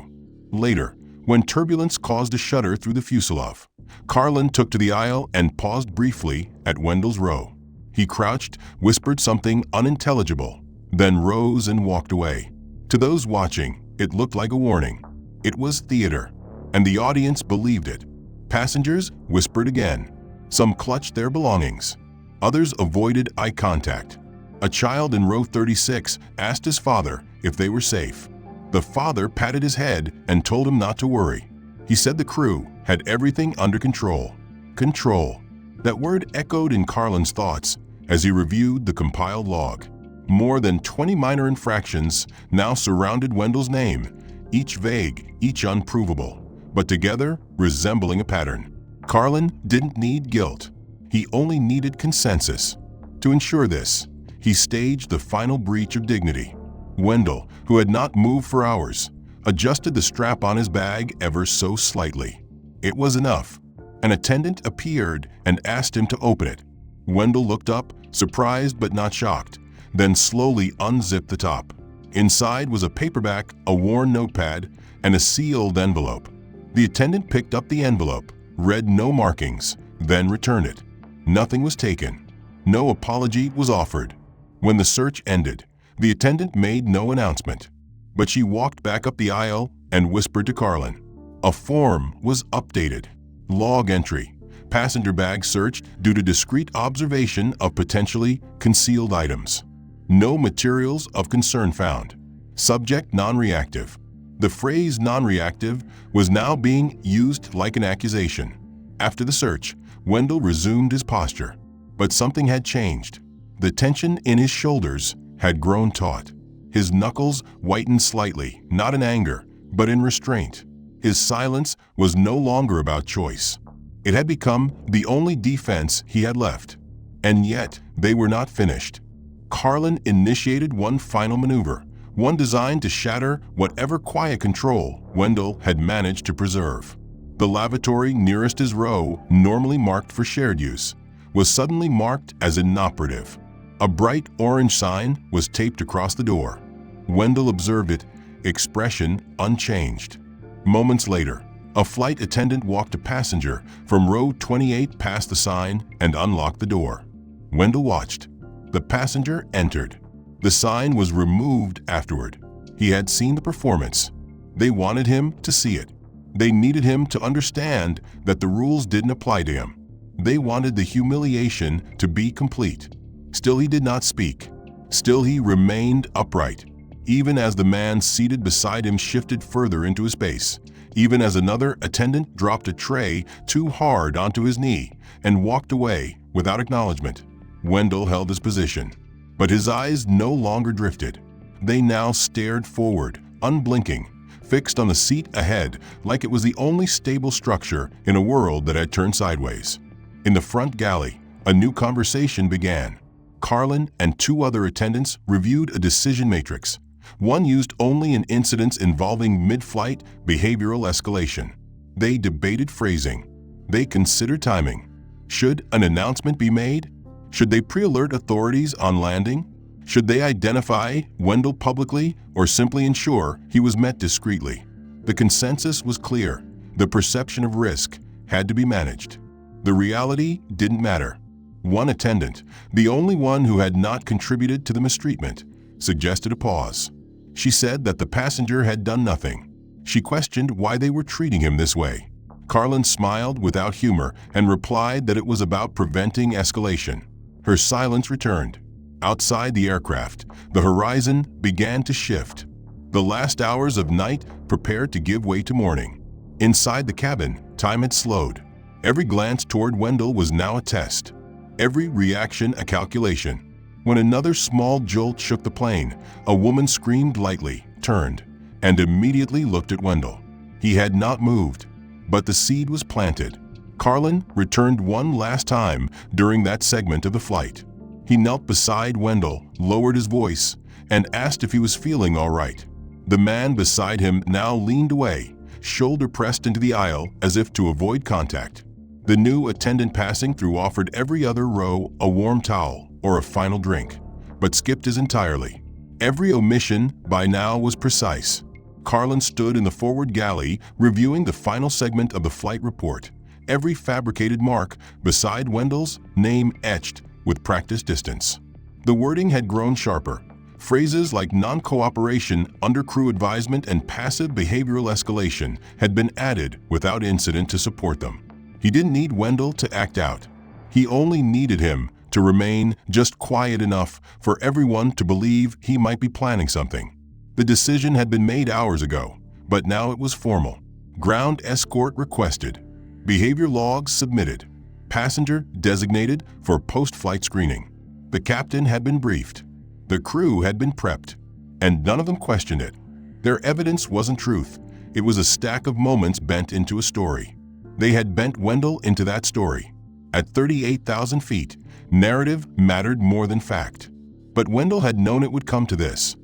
Later, when turbulence caused a shudder through the fuselage, Carlin took to the aisle and paused briefly at Wendell's row. He crouched, whispered something unintelligible, then rose and walked away. To those watching, it looked like a warning. It was theater, and the audience believed it. Passengers whispered again. Some clutched their belongings. Others avoided eye contact. A child in row 36 asked his father if they were safe. The father patted his head and told him not to worry. He said the crew had everything under control. Control. That word echoed in Carlin's thoughts as he reviewed the compiled log. More than 20 minor infractions now surrounded Wendell's name, each vague, each unprovable, but together resembling a pattern. Carlin didn't need guilt. He only needed consensus. To ensure this, he staged the final breach of dignity. Wendell, who had not moved for hours, adjusted the strap on his bag ever so slightly. It was enough. An attendant appeared and asked him to open it. Wendell looked up, surprised but not shocked, then slowly unzipped the top. Inside was a paperback, a worn notepad, and a sealed envelope. The attendant picked up the envelope, read no markings, then returned it. Nothing was taken. No apology was offered. When the search ended, the attendant made no announcement, but she walked back up the aisle and whispered to Carlin. A form was updated. Log entry. Passenger bag searched due to discreet observation of potentially concealed items. No materials of concern found. Subject non-reactive. The phrase non-reactive was now being used like an accusation. After the search, Wendell resumed his posture, but something had changed. The tension in his shoulders had grown taut. His knuckles whitened slightly, not in anger, but in restraint. His silence was no longer about choice. It had become the only defense he had left. And yet, they were not finished. Carlin initiated one final maneuver, one designed to shatter whatever quiet control Wendell had managed to preserve. The lavatory nearest his row, normally marked for shared use, was suddenly marked as inoperative. A bright orange sign was taped across the door. Wendell observed it, expression unchanged. Moments later, A flight attendant walked a passenger from row 28 past the sign and unlocked the door. Wendell watched. The passenger entered. The sign was removed afterward. He had seen the performance. They wanted him to see it. They needed him to understand that the rules didn't apply to him. They wanted the humiliation to be complete. Still he did not speak. Still he remained upright, even as the man seated beside him shifted further into his space, even as another attendant dropped a tray too hard onto his knee and walked away without acknowledgement. Wendell held his position, but his eyes no longer drifted. They now stared forward, unblinking, fixed on the seat ahead like it was the only stable structure in a world that had turned sideways. In the front galley, a new conversation began. Carlin and two other attendants reviewed a decision matrix, one used only in incidents involving mid-flight behavioral escalation. They debated phrasing. They considered timing. Should an announcement be made? Should they pre-alert authorities on landing? Should they identify Wendell publicly or simply ensure he was met discreetly? The consensus was clear. The perception of risk had to be managed. The reality didn't matter. One attendant, the only one who had not contributed to the mistreatment, suggested a pause. She said that the passenger had done nothing. She questioned why they were treating him this way. Carlin smiled without humor and replied that it was about preventing escalation. Her silence returned. Outside the aircraft, the horizon began to shift. The last hours of night prepared to give way to morning. Inside the cabin, time had slowed. Every glance toward Wendell was now a test. Every reaction a calculation. When another small jolt shook the plane, a woman screamed lightly, turned, and immediately looked at Wendell. He had not moved, but the seed was planted. Carlin returned one last time during that segment of the flight. He knelt beside Wendell, lowered his voice, and asked if he was feeling all right. The man beside him now leaned away, shoulder pressed into the aisle as if to avoid contact. The new attendant passing through offered every other row a warm towel or a final drink, but skipped his entirely. Every omission by now was precise. Carlin stood in the forward galley reviewing the final segment of the flight report, every fabricated mark beside Wendell's name etched with practiced distance. The wording had grown sharper. Phrases like non-cooperation, undercrew advisement, and passive behavioral escalation had been added without incident to support them. He didn't need Wendell to act out. He only needed him to remain just quiet enough for everyone to believe he might be planning something. The decision had been made hours ago, but now it was formal. Ground escort requested. Behavior logs submitted. Passenger designated for post-flight screening. The captain had been briefed. The crew had been prepped, and none of them questioned it. Their evidence wasn't truth. It was a stack of moments bent into a story. They had bent Wendell into that story. At 38,000 feet, narrative mattered more than fact. But Wendell had known it would come to this.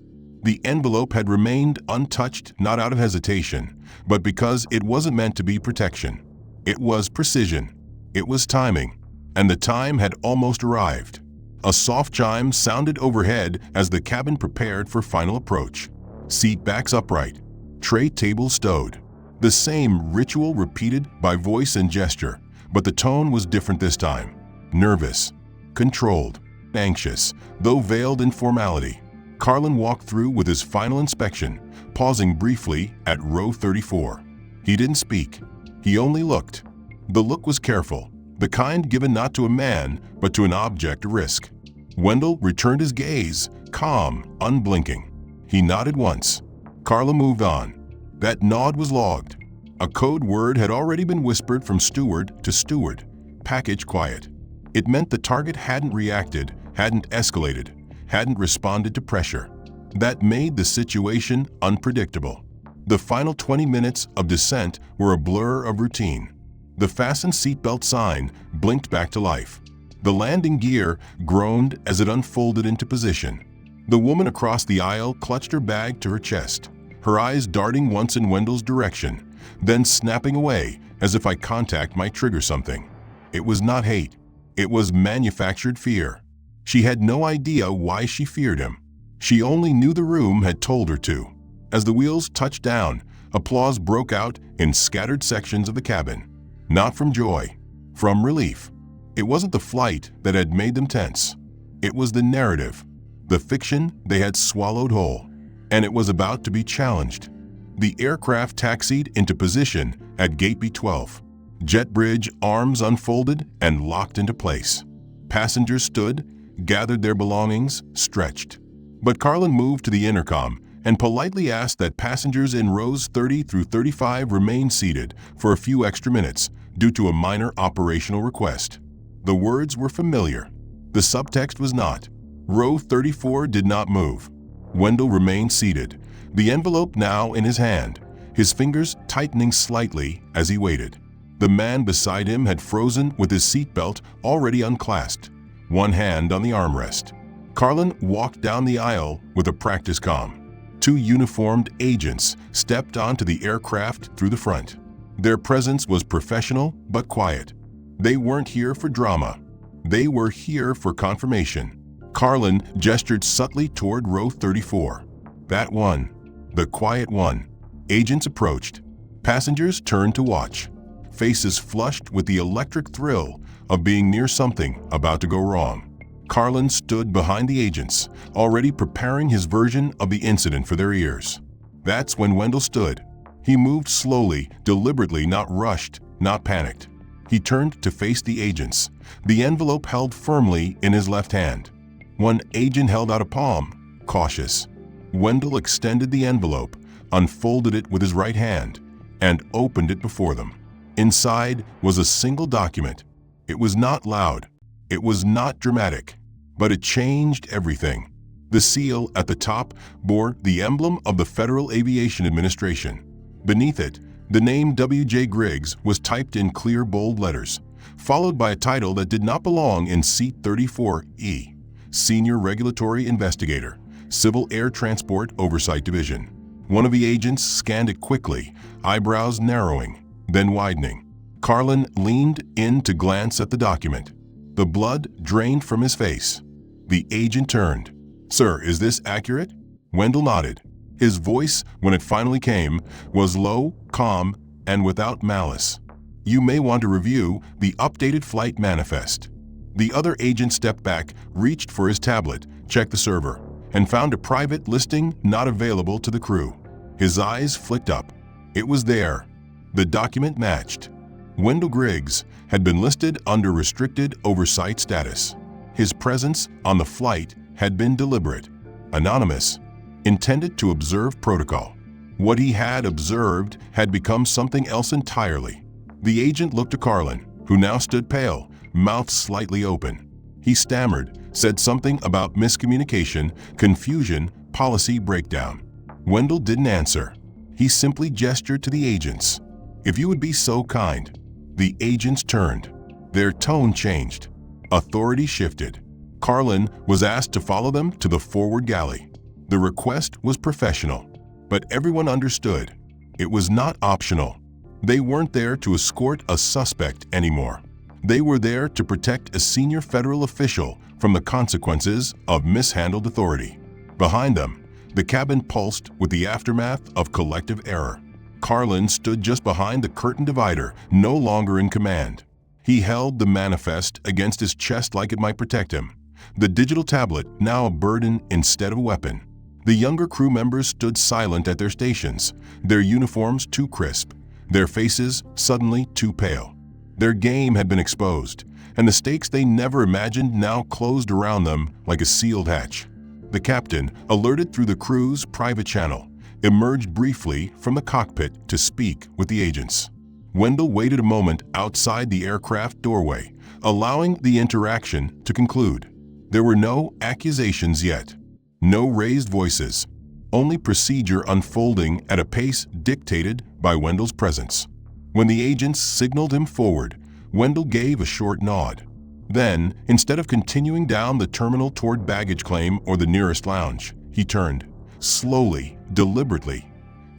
The envelope had remained untouched not out of hesitation, but because it wasn't meant to be protection. It was precision. It was timing, and the time had almost arrived. A soft chime sounded overhead as the cabin prepared for final approach. Seat backs upright, tray table stowed. The same ritual repeated by voice and gesture, but the tone was different this time. Nervous, controlled, anxious, though veiled in formality. Carlin walked through with his final inspection, pausing briefly at row 34. He didn't speak. He only looked. The look was careful, the kind given not to a man, but to an object of risk. Wendell returned his gaze, calm, unblinking. He nodded once. Carla moved on. That nod was logged. A code word had already been whispered from steward to steward. Package quiet. It meant the target hadn't reacted, hadn't escalated, hadn't responded to pressure. That made the situation unpredictable. The final 20 minutes of descent were a blur of routine. The fasten seatbelt sign blinked back to life. The landing gear groaned as it unfolded into position. The woman across the aisle clutched her bag to her chest, her eyes darting once in Wendell's direction, then snapping away as if eye contact might trigger something. It was not hate. It was manufactured fear. She had no idea why she feared him. She only knew the room had told her to. As the wheels touched down, Applause broke out in scattered sections of the cabin. Not from joy, from relief. It wasn't the flight that had made them tense. It was the narrative, the fiction they had swallowed whole, and it was about to be challenged. The aircraft taxied into position at Gate B12. Jet bridge arms unfolded and locked into place. Passengers stood, gathered their belongings, stretched. But Carlin moved to the intercom and politely asked that passengers in rows 30 through 35 remain seated for a few extra minutes due to a minor operational request. The words were familiar. The subtext was not. Row 34 did not move. Wendell remained seated, the envelope now in his hand, his fingers tightening slightly as he waited. The man beside him had frozen with his seatbelt already unclasped, one hand on the armrest. Carlin walked down the aisle with a practice calm. Two uniformed agents stepped onto the aircraft through the front. Their presence was professional but quiet. They weren't here for drama. They were here for confirmation. Carlin gestured subtly toward row 34. That one. The quiet one. Agents approached. Passengers turned to watch. Faces flushed with the electric thrill of being near something about to go wrong. Carlin stood behind the agents, already preparing his version of the incident for their ears. That's when Wendell stood. He moved slowly, deliberately, not rushed, not panicked. He turned to face the agents, the envelope held firmly in his left hand. One agent held out a palm, cautious. Wendell extended the envelope, unfolded it with his right hand, and opened it before them. Inside was a single document. It was not loud. It was not dramatic. But it changed everything. The seal at the top bore the emblem of the Federal Aviation Administration. Beneath it, the name W.J. Griggs was typed in clear bold letters, followed by a title that did not belong in Seat 34E, Senior Regulatory Investigator, Civil Air Transport Oversight Division. One of the agents scanned it quickly, eyebrows narrowing, then widening. Carlin leaned in to glance at the document. The blood drained from his face. The agent turned. "Sir, is this accurate?" Wendell nodded. His voice, when it finally came, was low, calm, and without malice. "You may want to review the updated flight manifest." The other agent stepped back, reached for his tablet, checked the server, and found a private listing not available to the crew. His eyes flicked up. It was there. The document matched. Wendell Griggs had been listed under restricted oversight status. His presence on the flight had been deliberate, anonymous, intended to observe protocol. What he had observed had become something else entirely. The agent looked to Carlin, who now stood pale, mouth slightly open. He stammered, said something about miscommunication, confusion, policy breakdown. Wendell didn't answer. He simply gestured to the agents. "If you would be so kind." The agents turned. Their tone changed. Authority shifted. Carlin was asked to follow them to the forward galley. The request was professional, but everyone understood. It was not optional. They weren't there to escort a suspect anymore. They were there to protect a senior federal official from the consequences of mishandled authority. Behind them, the cabin pulsed with the aftermath of collective error. Carlin stood just behind the curtain divider, no longer in command. He held the manifest against his chest like it might protect him, the digital tablet now a burden instead of a weapon. The younger crew members stood silent at their stations, their uniforms too crisp, their faces suddenly too pale. Their game had been exposed, and the stakes they never imagined now closed around them like a sealed hatch. The captain, alerted through the crew's private channel, emerged briefly from the cockpit to speak with the agents. Wendell waited a moment outside the aircraft doorway, allowing the interaction to conclude. There were no accusations yet, no raised voices, only procedure unfolding at a pace dictated by Wendell's presence. When the agents signaled him forward, Wendell gave a short nod. Then, instead of continuing down the terminal toward baggage claim or the nearest lounge, he turned, slowly, deliberately,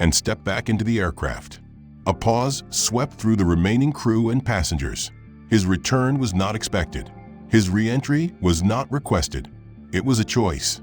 and stepped back into the aircraft. A pause swept through the remaining crew and passengers. His return was not expected. His re-entry was not requested. It was a choice.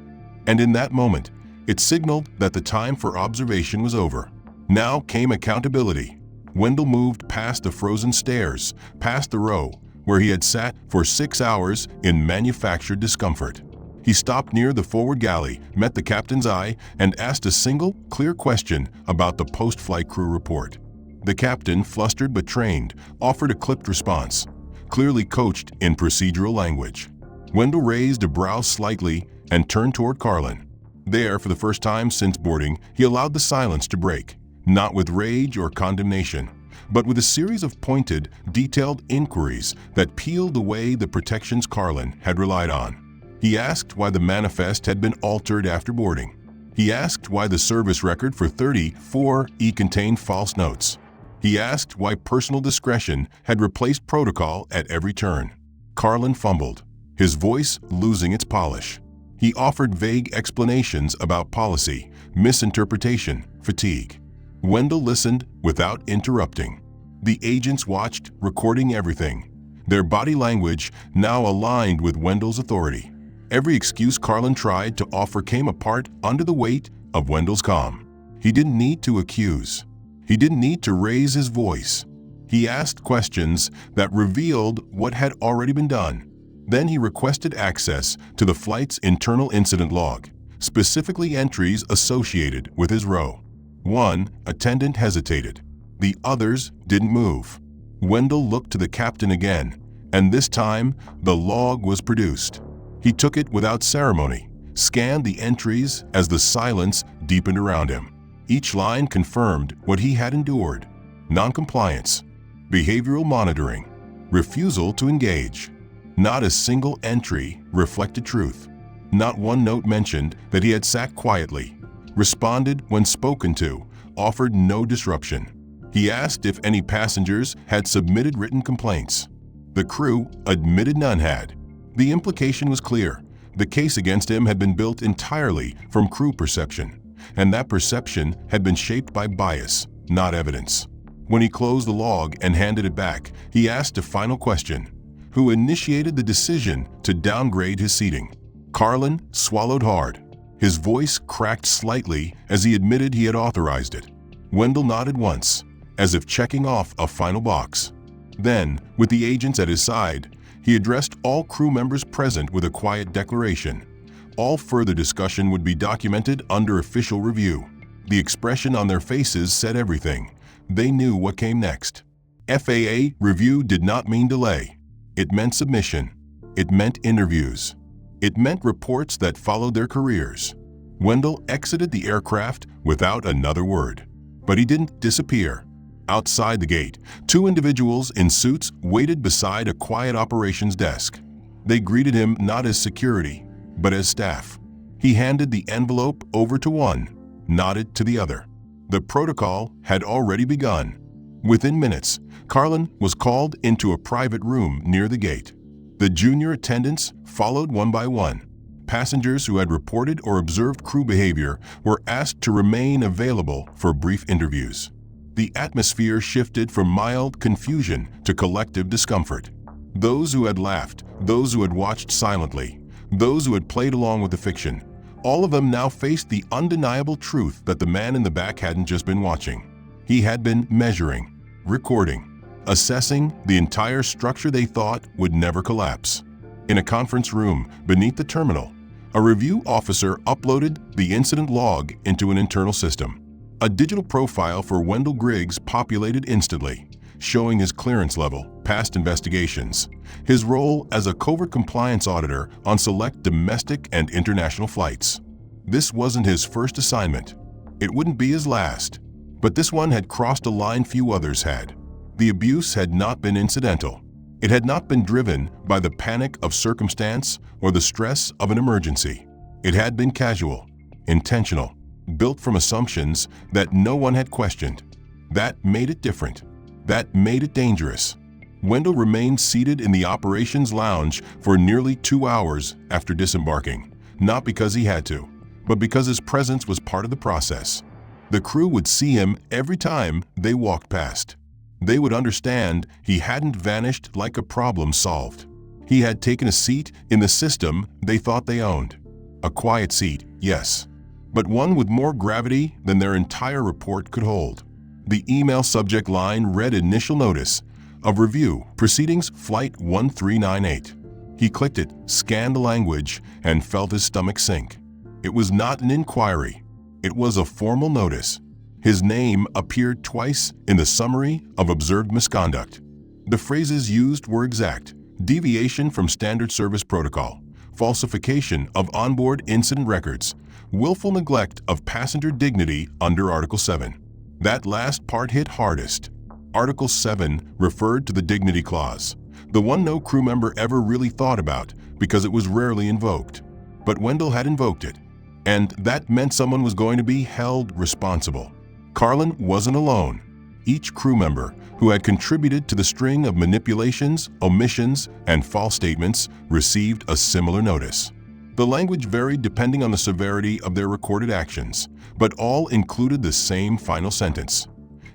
And in that moment, it signaled that the time for observation was over. Now came accountability. Wendell moved past the frozen stairs, past the row, where he had sat for 6 hours in manufactured discomfort. He stopped near the forward galley, met the captain's eye, and asked a single, clear question about the post-flight crew report. The captain, flustered but trained, offered a clipped response, clearly coached in procedural language. Wendell raised a brow slightly and turned toward Carlin. There, for the first time since boarding, he allowed the silence to break, not with rage or condemnation, but with a series of pointed, detailed inquiries that peeled away the protections Carlin had relied on. He asked why the manifest had been altered after boarding. He asked why the service record for 34E contained false notes. He asked why personal discretion had replaced protocol at every turn. Carlin fumbled, his voice losing its polish. He offered vague explanations about policy, misinterpretation, fatigue. Wendell listened without interrupting. The agents watched, recording everything. Their body language now aligned with Wendell's authority. Every excuse Carlin tried to offer came apart under the weight of Wendell's calm. He didn't need to accuse. He didn't need to raise his voice. He asked questions that revealed what had already been done. Then he requested access to the flight's internal incident log, specifically entries associated with his row. One attendant hesitated. The others didn't move. Wendell looked to the captain again, and this time the log was produced. He took it without ceremony, scanned the entries as the silence deepened around him. Each line confirmed what he had endured: noncompliance, behavioral monitoring, refusal to engage. Not a single entry reflected truth. Not one note mentioned that he had sat quietly, responded when spoken to, offered no disruption. He asked if any passengers had submitted written complaints. The crew admitted none had. The implication was clear. The case against him had been built entirely from crew perception, and that perception had been shaped by bias, not evidence. When he closed the log and handed it back, he asked a final question: who initiated the decision to downgrade his seating? Carlin swallowed hard. His voice cracked slightly as he admitted he had authorized it. Wendell nodded once, as if checking off a final box. Then, with the agents at his side, he addressed all crew members present with a quiet declaration. All further discussion would be documented under official review. The expression on their faces said everything. They knew what came next. FAA review did not mean delay. It meant submission. It meant interviews. It meant reports that followed their careers. Wendell exited the aircraft without another word. But he didn't disappear. Outside the gate, two individuals in suits waited beside a quiet operations desk. They greeted him not as security, but as staff. He handed the envelope over to one, nodded to the other. The protocol had already begun. Within minutes, Carlin was called into a private room near the gate. The junior attendants followed one by one. Passengers who had reported or observed crew behavior were asked to remain available for brief interviews. The atmosphere shifted from mild confusion to collective discomfort. Those who had laughed, those who had watched silently, those who had played along with the fiction, all of them now faced the undeniable truth that the man in the back hadn't just been watching. He had been measuring, recording, assessing the entire structure they thought would never collapse. In a conference room beneath the terminal, a review officer uploaded the incident log into an internal system. A digital profile for Wendell Griggs populated instantly, showing his clearance level, past investigations, his role as a covert compliance auditor on select domestic and international flights. This wasn't his first assignment. It wouldn't be his last. But this one had crossed a line few others had. The abuse had not been incidental. It had not been driven by the panic of circumstance or the stress of an emergency. It had been casual, intentional, built from assumptions that no one had questioned. That made it different. That made it dangerous. Wendell remained seated in the operations lounge for nearly 2 hours after disembarking, not because he had to, but because his presence was part of the process. The crew would see him every time they walked past. They would understand he hadn't vanished like a problem solved. He had taken a seat in the system they thought they owned. A quiet seat, yes, but one with more gravity than their entire report could hold. The email subject line read initial notice of review, proceedings flight 1398. He clicked it, scanned the language, and felt his stomach sink. It was not an inquiry. It was a formal notice. His name appeared twice in the summary of observed misconduct. The phrases used were exact: deviation from standard service protocol, falsification of onboard incident records, willful neglect of passenger dignity under Article 7. That last part hit hardest. Article 7 referred to the dignity clause, the one no crew member ever really thought about because it was rarely invoked. But Wendell had invoked it, and that meant someone was going to be held responsible. Carlin wasn't alone. Each crew member who had contributed to the string of manipulations, omissions, and false statements received a similar notice. The language varied depending on the severity of their recorded actions, but all included the same final sentence.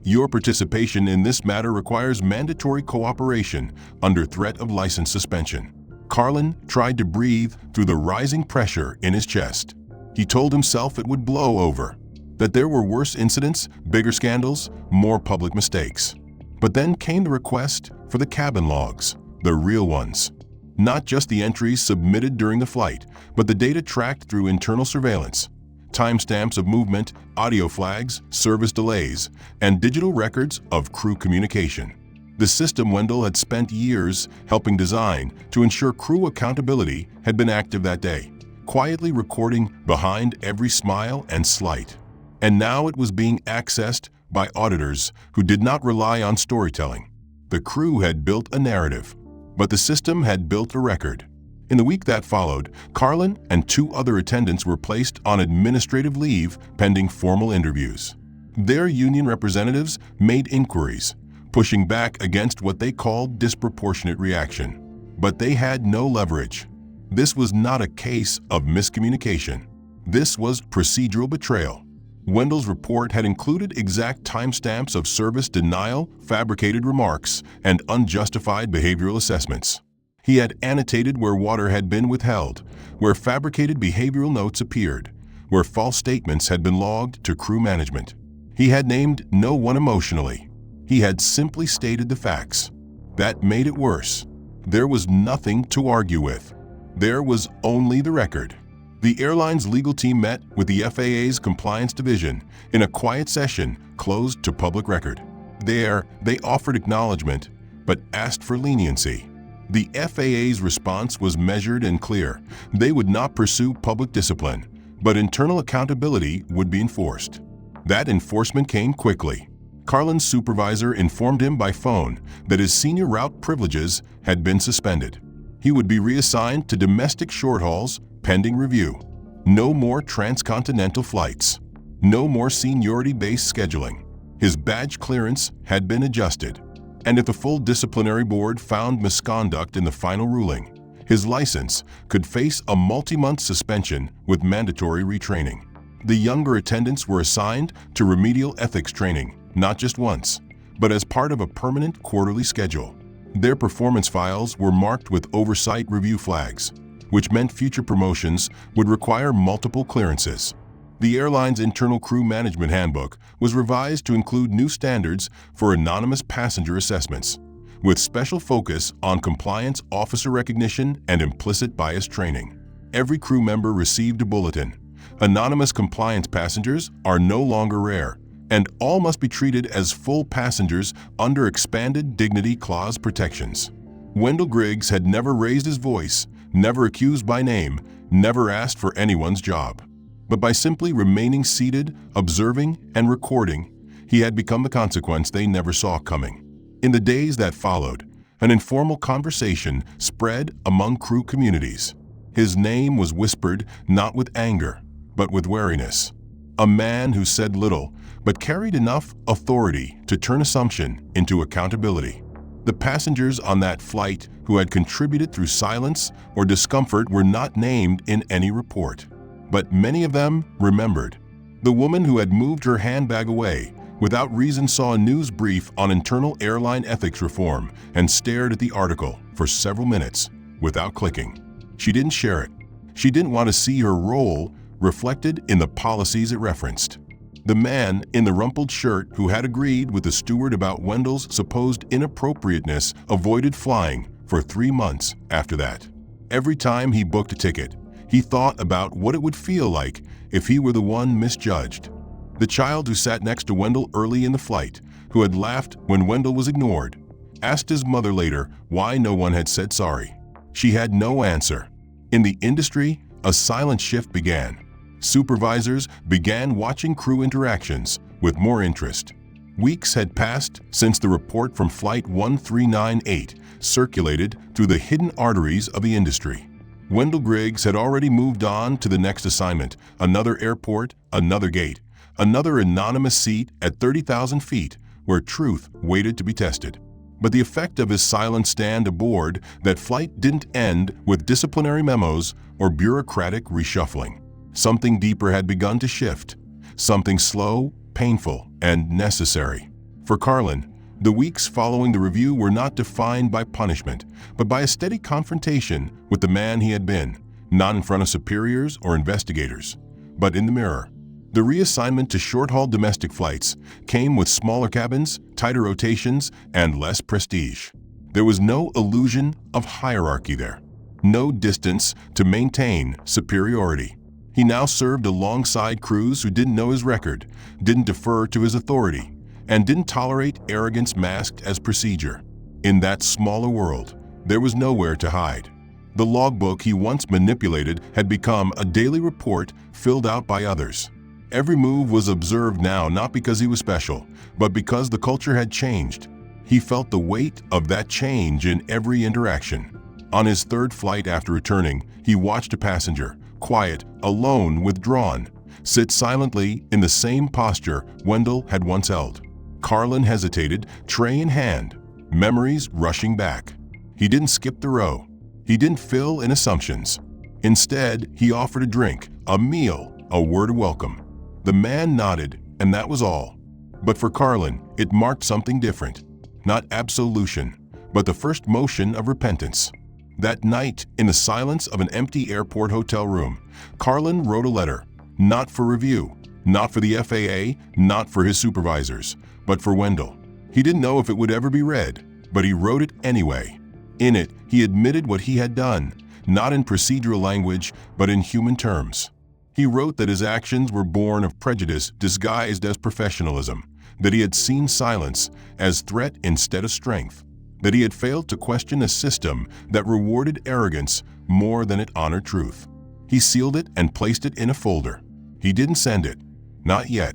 Your participation in this matter requires mandatory cooperation under threat of license suspension. Carlin tried to breathe through the rising pressure in his chest. He told himself it would blow over, that there were worse incidents, bigger scandals, more public mistakes. But then came the request for the cabin logs, the real ones. Not just the entries submitted during the flight, but the data tracked through internal surveillance, timestamps of movement, audio flags, service delays, and digital records of crew communication. The system Wendell had spent years helping design to ensure crew accountability had been active that day, quietly recording behind every smile and slight. And now it was being accessed by auditors who did not rely on storytelling. The crew had built a narrative, but the system had built a record. In the week that followed, Carlin and 2 other attendants were placed on administrative leave pending formal interviews. Their union representatives made inquiries, pushing back against what they called disproportionate reaction. But they had no leverage. This was not a case of miscommunication. This was procedural betrayal. Wendell's report had included exact timestamps of service denial, fabricated remarks, and unjustified behavioral assessments. He had annotated where water had been withheld, where fabricated behavioral notes appeared, where false statements had been logged to crew management. He had named no one emotionally. He had simply stated the facts. That made it worse. There was nothing to argue with. There was only the record. The airline's legal team met with the FAA's Compliance Division in a quiet session closed to public record. There, they offered acknowledgement, but asked for leniency. The FAA's response was measured and clear. They would not pursue public discipline, but internal accountability would be enforced. That enforcement came quickly. Carlin's supervisor informed him by phone that his senior route privileges had been suspended. He would be reassigned to domestic short hauls pending review. No more transcontinental flights. No more seniority-based scheduling. His badge clearance had been adjusted. And if the full disciplinary board found misconduct in the final ruling, his license could face a multi-month suspension with mandatory retraining. The younger attendants were assigned to remedial ethics training, not just once, but as part of a permanent quarterly schedule. Their performance files were marked with oversight review flags, which meant future promotions would require multiple clearances. The airline's internal crew management handbook was revised to include new standards for anonymous passenger assessments, with special focus on compliance officer recognition and implicit bias training. Every crew member received a bulletin. Anonymous compliance passengers are no longer rare, and all must be treated as full passengers under expanded dignity clause protections. Wendell Griggs had never raised his voice, never accused by name, never asked for anyone's job. But by simply remaining seated, observing, and recording, he had become the consequence they never saw coming. In the days that followed, an informal conversation spread among crew communities. His name was whispered not with anger, but with wariness. A man who said little, but carried enough authority to turn assumption into accountability. The passengers on that flight who had contributed through silence or discomfort were not named in any report, but many of them remembered. The woman who had moved her handbag away without reason saw a news brief on internal airline ethics reform and stared at the article for several minutes without clicking. She didn't share it. She didn't want to see her role reflected in the policies it referenced. The man in the rumpled shirt who had agreed with the steward about Wendell's supposed inappropriateness avoided flying for 3 months after that. Every time he booked a ticket, he thought about what it would feel like if he were the one misjudged. The child who sat next to Wendell early in the flight, who had laughed when Wendell was ignored, asked his mother later why no one had said sorry. She had no answer. In the industry, a silent shift began. Supervisors began watching crew interactions with more interest. Weeks had passed since the report from Flight 1398 circulated through the hidden arteries of the industry. Wendell Griggs had already moved on to the next assignment, another airport, another gate, another anonymous seat at 30,000 feet where truth waited to be tested. But the effect of his silent stand aboard that flight didn't end with disciplinary memos or bureaucratic reshuffling. Something deeper had begun to shift, something slow, painful, and necessary. For Carlin, the weeks following the review were not defined by punishment, but by a steady confrontation with the man he had been, not in front of superiors or investigators, but in the mirror. The reassignment to short-haul domestic flights came with smaller cabins, tighter rotations, and less prestige. There was no illusion of hierarchy there, no distance to maintain superiority. He now served alongside crews who didn't know his record, didn't defer to his authority, and didn't tolerate arrogance masked as procedure. In that smaller world, there was nowhere to hide. The logbook he once manipulated had become a daily report filled out by others. Every move was observed now not because he was special, but because the culture had changed. He felt the weight of that change in every interaction. On his third flight after returning, he watched a passenger, quiet, alone, withdrawn, sit silently in the same posture Wendell had once held. Carlin hesitated, tray in hand, memories rushing back. He didn't skip the row. He didn't fill in assumptions. Instead, he offered a drink, a meal, a word of welcome. The man nodded, and that was all. But for Carlin, it marked something different. Not absolution, but the first motion of repentance. That night, in the silence of an empty airport hotel room, Carlin wrote a letter, not for review, not for the FAA, not for his supervisors, but for Wendell. He didn't know if it would ever be read, but he wrote it anyway. In it, he admitted what he had done, not in procedural language, but in human terms. He wrote that his actions were born of prejudice disguised as professionalism, that he had seen silence as threat instead of strength, that he had failed to question a system that rewarded arrogance more than it honored truth. He sealed it and placed it in a folder. He didn't send it. Not yet.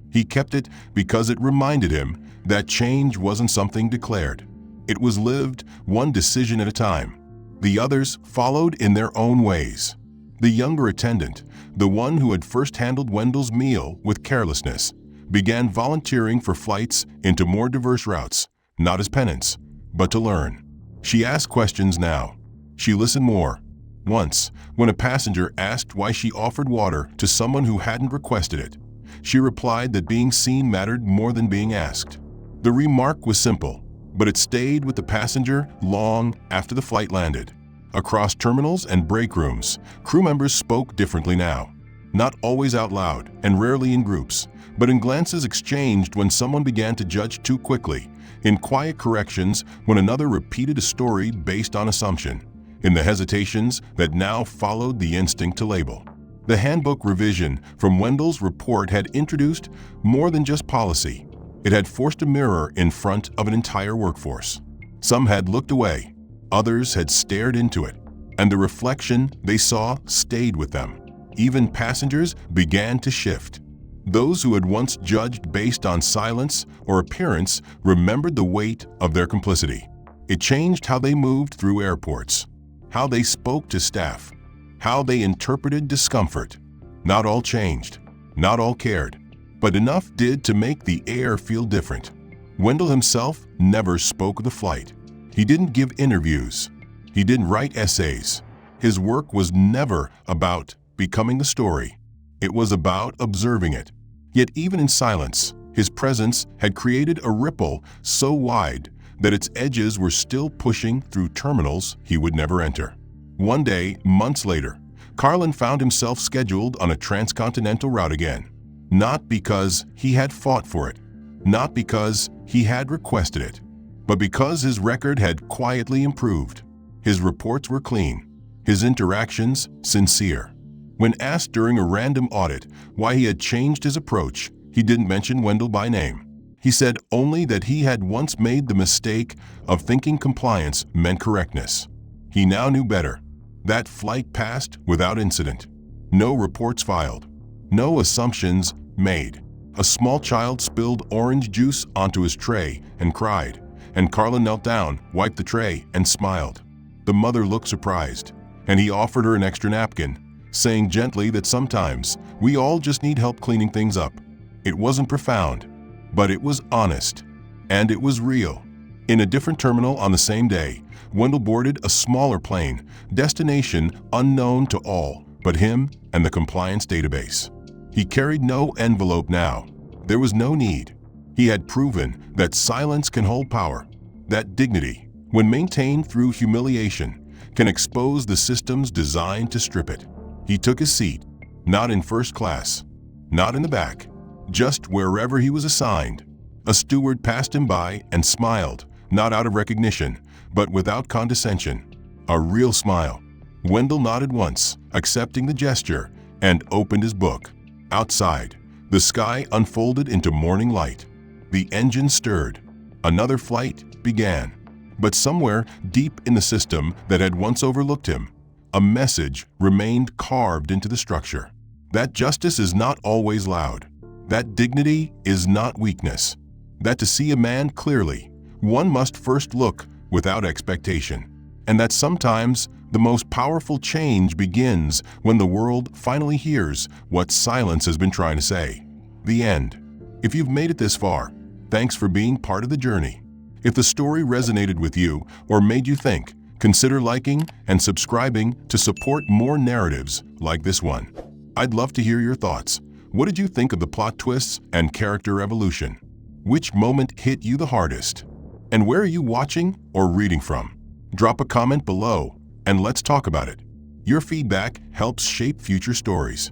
He kept it because it reminded him that change wasn't something declared. It was lived one decision at a time. The others followed in their own ways. The younger attendant, the one who had first handled Wendell's meal with carelessness, began volunteering for flights into more diverse routes, not as penance, but to learn. She asked questions now. She listened more. Once, when a passenger asked why she offered water to someone who hadn't requested it, she replied that being seen mattered more than being asked. The remark was simple, but it stayed with the passenger long after the flight landed. Across terminals and break rooms, crew members spoke differently now. Not always out loud, and rarely in groups, but in glances exchanged when someone began to judge too quickly, in quiet corrections when another repeated a story based on assumption, in the hesitations that now followed the instinct to label. The handbook revision from Wendell's report had introduced more than just policy. It had forced a mirror in front of an entire workforce. Some had looked away, others had stared into it, and the reflection they saw stayed with them. Even passengers began to shift. Those who had once judged based on silence or appearance remembered the weight of their complicity. It changed how they moved through airports, how they spoke to staff, how they interpreted discomfort. Not all changed, not all cared, but enough did to make the air feel different. Wendell himself never spoke of the flight. He didn't give interviews. He didn't write essays. His work was never about becoming the story. It was about observing it. Yet even in silence, his presence had created a ripple so wide that its edges were still pushing through terminals he would never enter. One day, months later, Carlin found himself scheduled on a transcontinental route again. Not because he had fought for it, not because he had requested it, but because his record had quietly improved. His reports were clean, his interactions sincere. When asked during a random audit why he had changed his approach, he didn't mention Wendell by name. He said only that he had once made the mistake of thinking compliance meant correctness. He now knew better. That flight passed without incident. No reports filed. No assumptions made. A small child spilled orange juice onto his tray and cried, and Carlin knelt down, wiped the tray, and smiled. The mother looked surprised, and he offered her an extra napkin, saying gently that sometimes we all just need help cleaning things up. It wasn't profound, but it was honest, and it was real. In a different terminal on the same day, Wendell boarded a smaller plane, destination unknown to all but him and the compliance database. He carried no envelope now. There was no need. He had proven that silence can hold power, that dignity, when maintained through humiliation, can expose the systems designed to strip it. He took his seat, not in first class, not in the back, just wherever he was assigned. A steward passed him by and smiled, not out of recognition, but without condescension. A real smile. Wendell nodded once, accepting the gesture, and opened his book. Outside, the sky unfolded into morning light. The engine stirred. Another flight began. But somewhere deep in the system that had once overlooked him, a message remained carved into the structure. That justice is not always loud. That dignity is not weakness. That to see a man clearly, one must first look without expectation. And that sometimes the most powerful change begins when the world finally hears what silence has been trying to say. The end. If you've made it this far, thanks for being part of the journey. If the story resonated with you or made you think, consider liking and subscribing to support more narratives like this one. I'd love to hear your thoughts. What did you think of the plot twists and character evolution? Which moment hit you the hardest? And where are you watching or reading from? Drop a comment below and let's talk about it. Your feedback helps shape future stories.